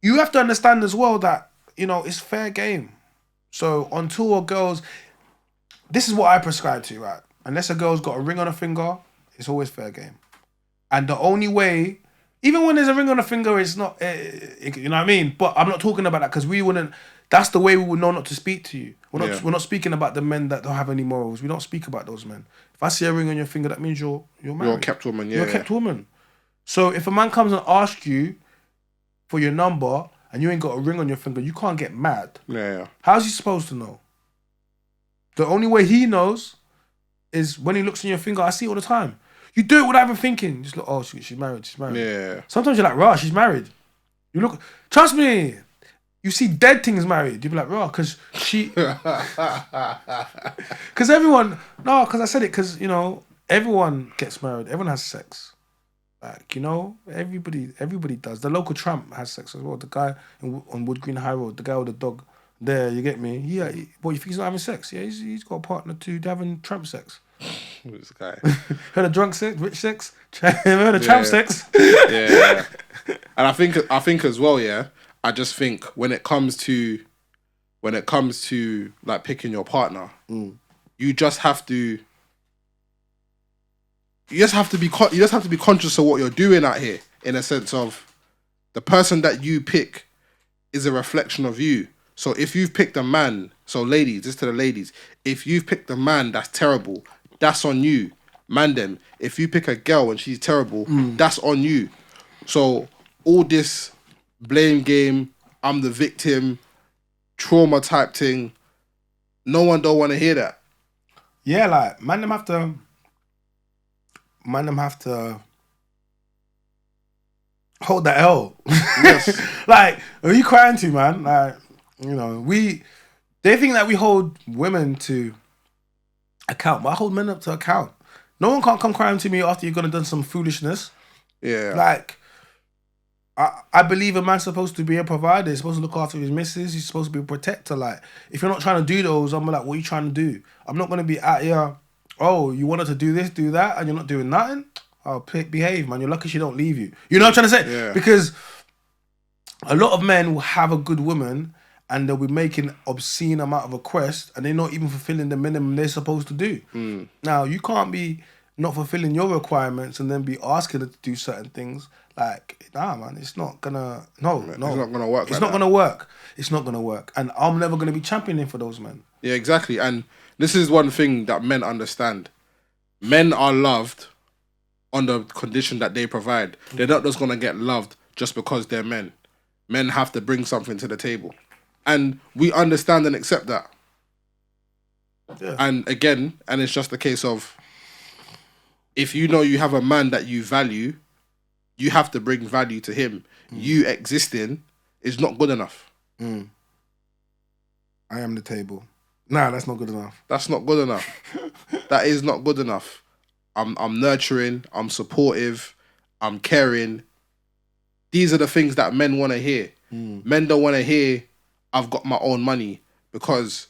you have to understand as well that, it's fair game. So until a girl's... This is what I prescribe to, right? Unless a girl's got a ring on her finger, it's always fair game. And the only way... Even when there's a ring on her finger, it's not... you know what I mean? But I'm not talking about that because we wouldn't... That's the way we would know not to speak to you. We're not speaking about the men that don't have any morals. We don't speak about those men. If I see a ring on your finger, that means you're married. You're a kept woman, yeah. You're a kept woman. So if a man comes and asks you for your number and you ain't got a ring on your finger, you can't get mad. Yeah. How's he supposed to know? The only way he knows is when he looks on your finger. I see it all the time. You do it without even thinking. Just look, oh, she's married. She's married. Yeah. Sometimes you're like, rah, she's married. You look, trust me. You see dead things married. You'd be like, rah, because she... Because everyone... No, because I said it because, everyone gets married. Everyone has sex. Like, everybody does. The local tramp has sex as well. The guy on Wood Green High Road, the guy with the dog there, you get me? Yeah. What, you think he's not having sex? Yeah, he's got a partner too. They're having tramp sex. Who's this guy? Heard of drunk sex? Rich sex? Heard of tramp sex? Yeah. And I think as well, yeah, I just think when it comes to like picking your partner, you just have to be conscious of what you're doing out here, in a sense of the person that you pick is a reflection of you. So if you've picked a man, so ladies, this to the ladies, if you've picked a man that's terrible, that's on you. Man them. If you pick a girl and she's terrible, that's on you. So all this blame game, I'm the victim, trauma type thing, no one don't want to hear that. Yeah, like man them have to hold that L. Yes. Like, are you crying to, man? Like, they think that we hold women to account, but I hold men up to account. No one can't come crying to me after you're gonna done some foolishness. Yeah. Like, I believe a man's supposed to be a provider. He's supposed to look after his missus. He's supposed to be a protector. Like, if you're not trying to do those, I'm like, what are you trying to do? I'm not gonna be out here. Oh, you wanted to do this, do that, and you're not doing nothing. Oh, behave, man. You're lucky she don't leave you. You know what I'm trying to say? Yeah. Because a lot of men will have a good woman and they'll be making obscene amount of requests and they're not even fulfilling the minimum they're supposed to do. Now, you can't be not fulfilling your requirements and then be asking her to do certain things. Like, nah, man, it's not gonna. No. It's not gonna work. It's not gonna work. It's not gonna work. And I'm never gonna be championing for those men. Yeah, exactly. And this is one thing that men understand. Men are loved on the condition that they provide. They're not just gonna get loved just because they're men. Men have to bring something to the table. And we understand and accept that. Yeah. And again, and it's just a case of, if you know you have a man that you value, you have to bring value to him. You existing is not good enough. I am the table. Nah, that's not good enough. That's not good enough. That is not good enough. I'm nurturing, I'm supportive, I'm caring. These are the things that men want to hear. Men don't want to hear, I've got my own money, because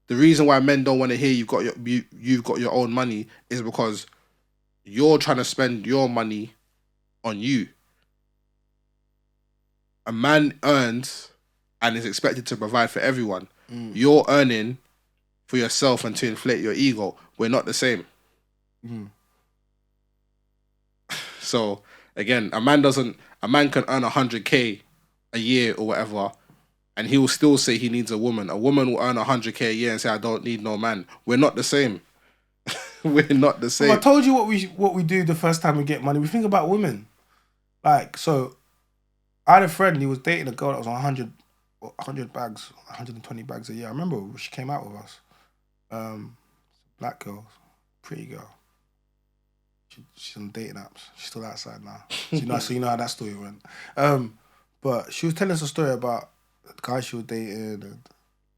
the reason why men don't want to hear you've got your own money is because you're trying to spend your money on you. A man earns and is expected to provide for everyone. You're earning for yourself and to inflate your ego. We're not the same. So again, a man can earn 100k a year or whatever, and he will still say he needs a woman. A woman will earn 100k a year and say, I don't need no man. We're not the same. We're not the same. Well, I told you what we do the first time we get money. We think about women. Like, so I had a friend, he was dating a girl that was on 100 bags, 120 bags a year. I remember she came out with us. Black girl, pretty girl. She's on dating apps. She's still outside now. So you know how that story went. But she was telling us a story about the guy she was dating, and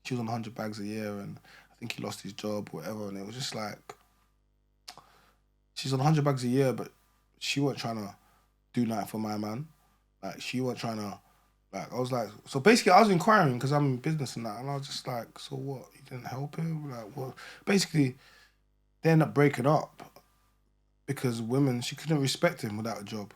she was on 100 bags a year, and I think he lost his job, whatever. And it was just like, she's on 100 bags a year, but she wasn't trying to do nothing for my man. Like, she wasn't trying to, like, I was like, so basically I was inquiring because I'm in business and that, and I was just like, so what? You didn't help him? Like, what? Basically, they ended up breaking up because she couldn't respect him without a job.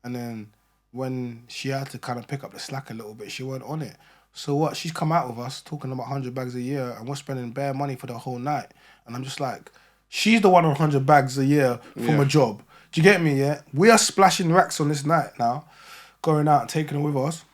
And then when she had to kind of pick up the slack a little bit, she weren't on it. So what? She's come out with us talking about 100 bags a year and we're spending bare money for the whole night. And I'm just like, she's the one on 100 bags a year from a job. Do you get me, yeah? We are splashing racks on this night now, going out and taking her with us.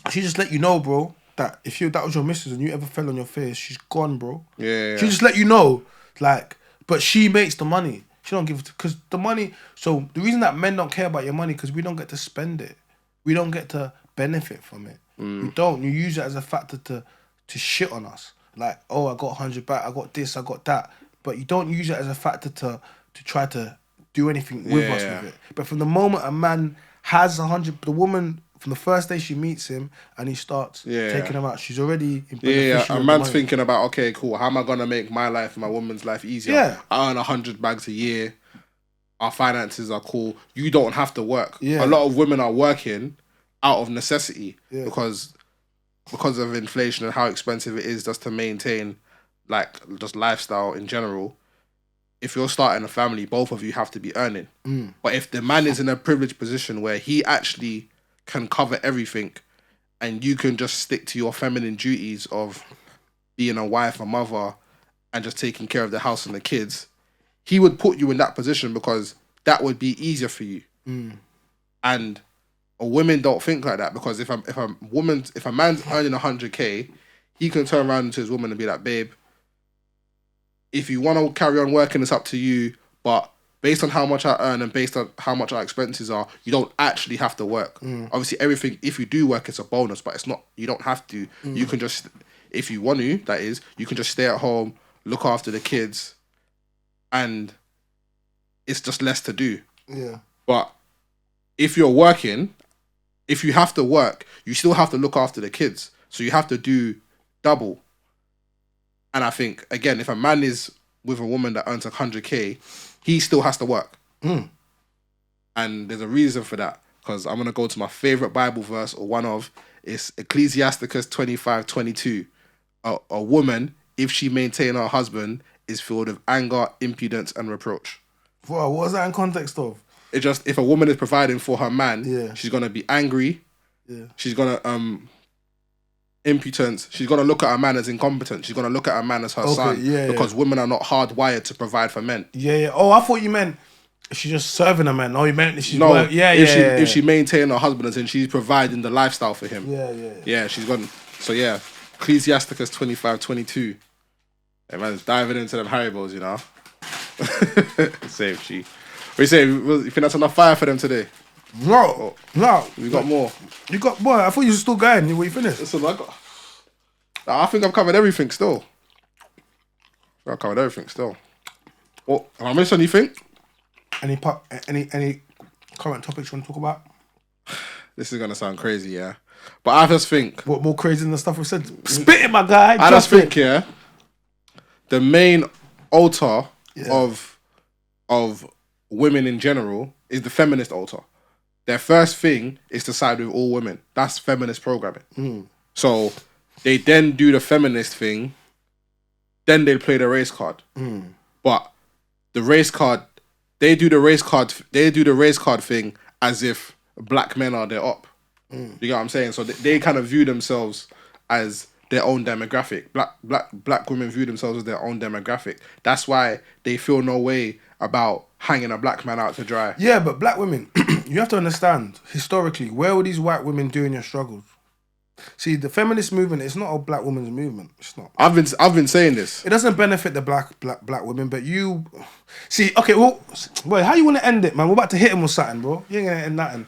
She just let you know, bro, that if that was your missus and you ever fell on your face, she's gone, bro. Yeah. She just let you know, like, but she makes the money. She don't give, because the money, so the reason that men don't care about your money, because we don't get to spend it. We don't get to benefit from it. We don't. You use it as a factor to shit on us. Like, oh, I got 100 back, I got this, I got that. But you don't use it as a factor to try to do anything with us with it. But from the moment a man has 100, the woman, from the first day she meets him and he starts taking him out, she's already in beneficial. A man's thinking about, okay, cool, how am I gonna make my life and my woman's life easier? Yeah. I earn 100 bags a year. Our finances are cool. You don't have to work. Yeah. A lot of women are working out of necessity because of inflation and how expensive it is just to maintain, like, just lifestyle in general. If you're starting a family, both of you have to be earning. But if the man is in a privileged position where he actually can cover everything and you can just stick to your feminine duties of being a wife, a mother, and just taking care of the house and the kids, he would put you in that position because that would be easier for you. And women don't think like that, because if a man's earning 100k, he can turn around to his woman and be like, babe, if you want to carry on working, it's up to you. But based on how much I earn and based on how much our expenses are, you don't actually have to work. Obviously, everything, if you do work, it's a bonus, but it's not, you don't have to. You can just, if you want to, that is, you can just stay at home, look after the kids, and it's just less to do. Yeah. But if you're working, if you have to work, you still have to look after the kids. So you have to do double. And I think, again, if a man is with a woman that earns 100K, he still has to work. And there's a reason for that. Because I'm going to go to my favorite Bible verse, or one of, it's Ecclesiasticus 25:22. A woman, if she maintain her husband, is filled with anger, impudence, and reproach. Wow, what was that in context of? It just, if a woman is providing for her man, Yeah. she's gonna be angry. Yeah. She's gonna impotence. She's gonna look at a man as incompetent. She's gonna look at a man as her son. Because women are not hardwired to provide for men. Yeah. Oh, I thought you meant if she's just serving a man. Oh, you meant if she's if she maintain her husband and she's providing the lifestyle for him. Yeah. She's gonna. So yeah, Ecclesiasticus 25:22. Hey man's diving into them Haribos, you know. Save G. What you say? You think that's enough fire for them today? No. We got more. You got more? I thought you were still going. You finished? Listen, I think I've covered everything still. I've covered everything still. What? Have I missed anything? Any current topics you want to talk about? This is gonna sound crazy, yeah. But I just think, what more crazy than the stuff we said? Spit it, my guy. I just think, yeah, the main altar of women in general is the feminist altar. Their first thing is to side with all women. That's feminist programming. So they then do the feminist thing, then they play the race card. But the race card, they do the race card thing as if black men are their op. You get what I'm saying? So they kind of view themselves as their own demographic. Black women view themselves as their own demographic. That's why they feel no way about hanging a black man out to dry. Yeah, but black women, you have to understand, historically, where were these white women doing their struggles? See, the feminist movement is not a black woman's movement. It's not. I've been saying this. It doesn't benefit the black women, but you see. Okay, well, boy, how you want to end it, man? We're about to hit him with something, bro. You ain't gonna end nothing.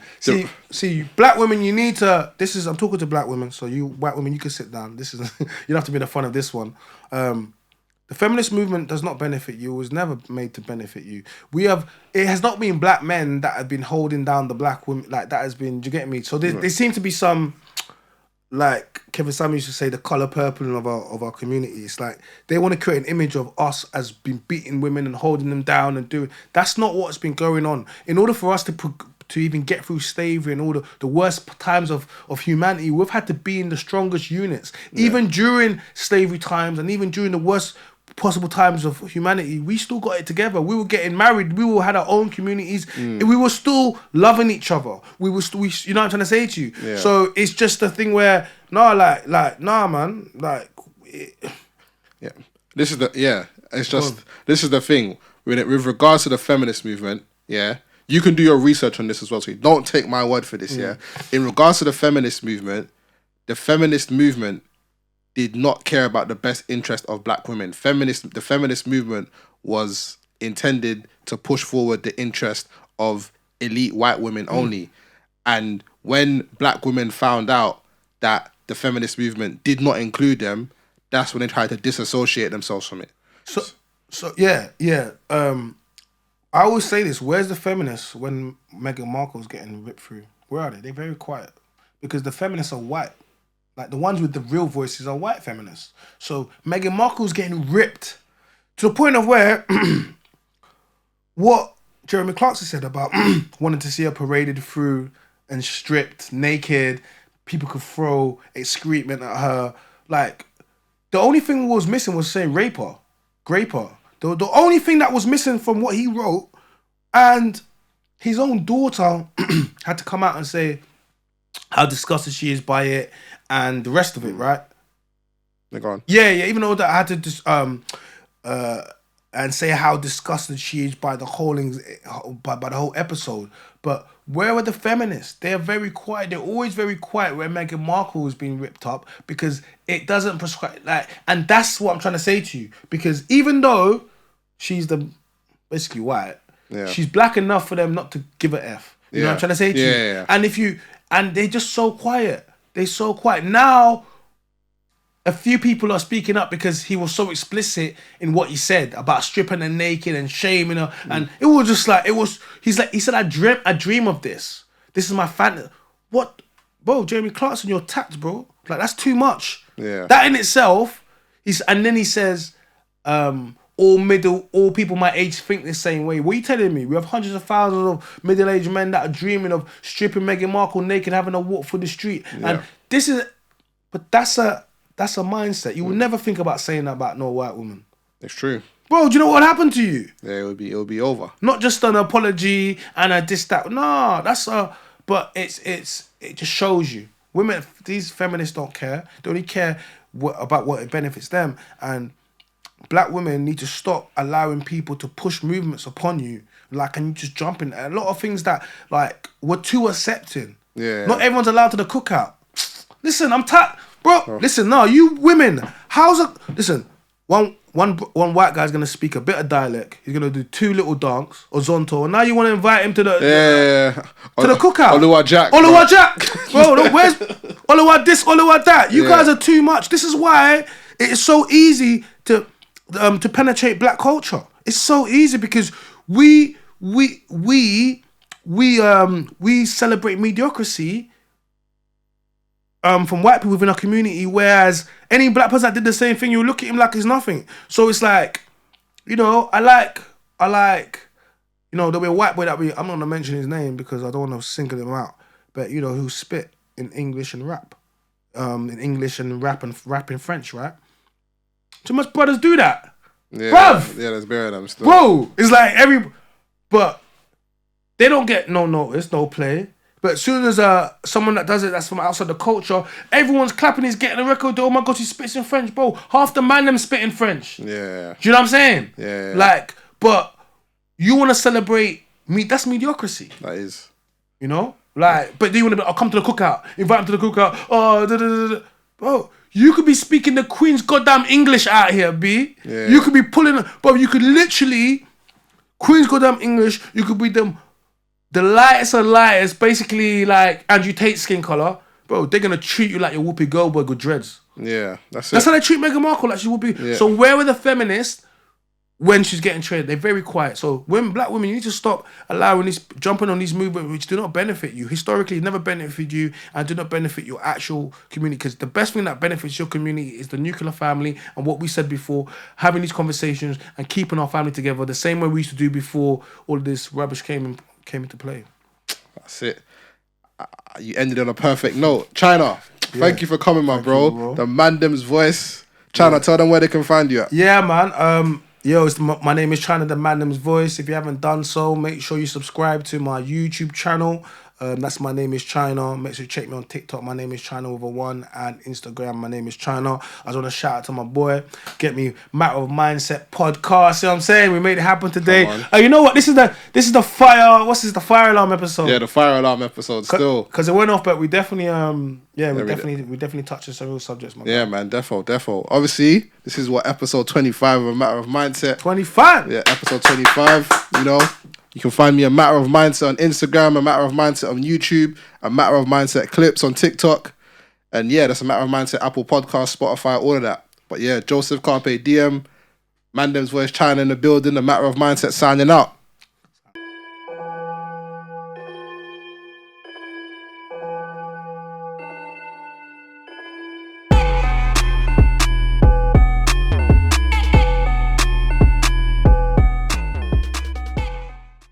See, black women, you need to. I'm talking to black women, so you white women, you can sit down. This is you don't have to be the fun of this one. The feminist movement does not benefit you. It was never made to benefit you. It has not been black men that have been holding down the black women. Like that has been. Do you get me? So there seem to be some. Like Kevin Samuels used to say, the colour purple of our community. It's like they want to create an image of us as being beating women and holding them down and doing. That's not what's been going on. In order for us to even get through slavery and all the worst times of humanity, we've had to be in the strongest units. Even during slavery times and even during the worst possible times of humanity, we still got it together. We were getting married. We all had our own communities. We were still loving each other. We were still, you know what I'm trying to say to you? Yeah. So it's just a thing where, nah, man. Yeah. This is the thing. With regards to the feminist movement, yeah, you can do your research on this as well. So don't take my word for this, yeah. In regards to the feminist movement did not care about the best interest of black women. The feminist movement was intended to push forward the interest of elite white women only. And when black women found out that the feminist movement did not include them, that's when they tried to disassociate themselves from it. So yeah. I always say this, where's the feminists when Meghan Markle's getting ripped through? Where are they? They're very quiet. Because the feminists are white. Like, the ones with the real voices are white feminists. So Meghan Markle's getting ripped to the point of where what Jeremy Clarkson said about wanting to see her paraded through and stripped, naked, people could throw excrement at her. Like, the only thing was missing was saying rape her, grape her. The only thing that was missing from what he wrote, and his own daughter had to come out and say how disgusted she is by it, and the rest of it, right? They're gone. Yeah. Even though that I had to just and say how disgusted she is by the by the whole episode. But where are the feminists? They're very quiet. They're always very quiet when Meghan Markle is being ripped up because it doesn't prescribe. And that's what I'm trying to say to you. Because even though she's basically white, she's black enough for them not to give a F. You know what I'm trying to say to you? Yeah. And and they're just so quiet. They're so quiet. Now, a few people are speaking up because he was so explicit in what he said about stripping her naked and shaming her, and it was just like he said, I dream of this. This is my fantasy. What, bro? Jeremy Clarkson, you're tapped, bro. Like that's too much. Yeah. That in itself, and then he says, all people my age think the same way. What are you telling me? We have hundreds of thousands of middle-aged men that are dreaming of stripping Meghan Markle naked, having a walk through the street, and this is, but that's a mindset. You would never think about saying that about no white woman. It's true. Bro, do you know what happened to you? Yeah, it would be over. Not just an apology and a this, that. No, but it just shows you. Women, these feminists don't care. They only care about what it benefits them. And black women need to stop allowing people to push movements upon you. Like, and you just jump in. A lot of things that, like, we're too accepting. Yeah. Not everyone's allowed to the cookout. Listen, I'm tired. Bro, listen, no, you women, listen, one white guy's going to speak a bit of dialect. He's going to do two little dunks or zonto, and now you want to invite him to the to the cookout. Oluwa Jack. Oluwa Jack. Bro, where's Oluwa this, Oluwa that? You guys are too much. This is why it is so easy to penetrate black culture. It's so easy because we celebrate mediocrity from white people within our community, whereas any black person that did the same thing, you look at him like he's nothing. So it's like, you know, I like, you know, there'll be a white boy I'm not gonna mention his name because I don't want to single him out, but you know, who spit in English and rap, and rap in French, right? Too much brothers do that, bruv. Yeah, there's bare of them still. Bro, it's like but they don't get no notice, no play. But as soon as someone that does it that's from outside the culture, everyone's clapping, he's getting a record. Oh my gosh, he spits in French, bro. Half the man them spit in French. Yeah. Do you know what I'm saying? Yeah. Like, but you want to celebrate me? That's mediocrity. That is. You know, like, but do you want to? I'll come to the cookout. Invite him to the cookout. Oh, bro. You could be speaking the Queen's goddamn English out here, B. Yeah. You could be pulling, bro. You could literally Queen's goddamn English. You could be the lightest of lightest, basically like Andrew Tate skin color, bro. They're gonna treat you like your Whoopi Goldberg with dreads. Yeah, that's how they treat Meghan Markle, like she would be. Yeah. So where were the feminists when she's getting traded? They're very quiet. So black women, you need to stop allowing jumping on these movements which do not benefit you. Historically, never benefited you and do not benefit your actual community. Because the best thing that benefits your community is the nuclear family and what we said before, having these conversations and keeping our family together the same way we used to do before all this rubbish came into play. That's it. You ended on a perfect note. China, thank you for coming, my bro. The Mandem's voice. China, tell them where they can find you at. Yeah, man. My name is China, the Mandem's voice. If you haven't done so, make sure you subscribe to my YouTube channel. That's My Name is China. Make sure you check me on TikTok. My name is China with a 1, and Instagram. My name is China. I just want to shout out to my boy. Get me Matter of Mindset podcast. See what I'm saying? We made it happen today. You know what? This is the fire. What's this? The fire alarm episode. Yeah, the fire alarm episode. Still, because it went off, but we definitely we definitely touched on some real subjects. Yeah, man, defo. Obviously, this is what episode 25 of A Matter of Mindset. 25. Yeah, episode 25. You know. You can find me A Matter of Mindset on Instagram, A Matter of Mindset on YouTube, A Matter of Mindset clips on TikTok. And yeah, that's A Matter of Mindset, Apple Podcasts, Spotify, all of that. But yeah, Joseph Carpe Diem, Mandem's voice, China in the building, A Matter of Mindset signing out.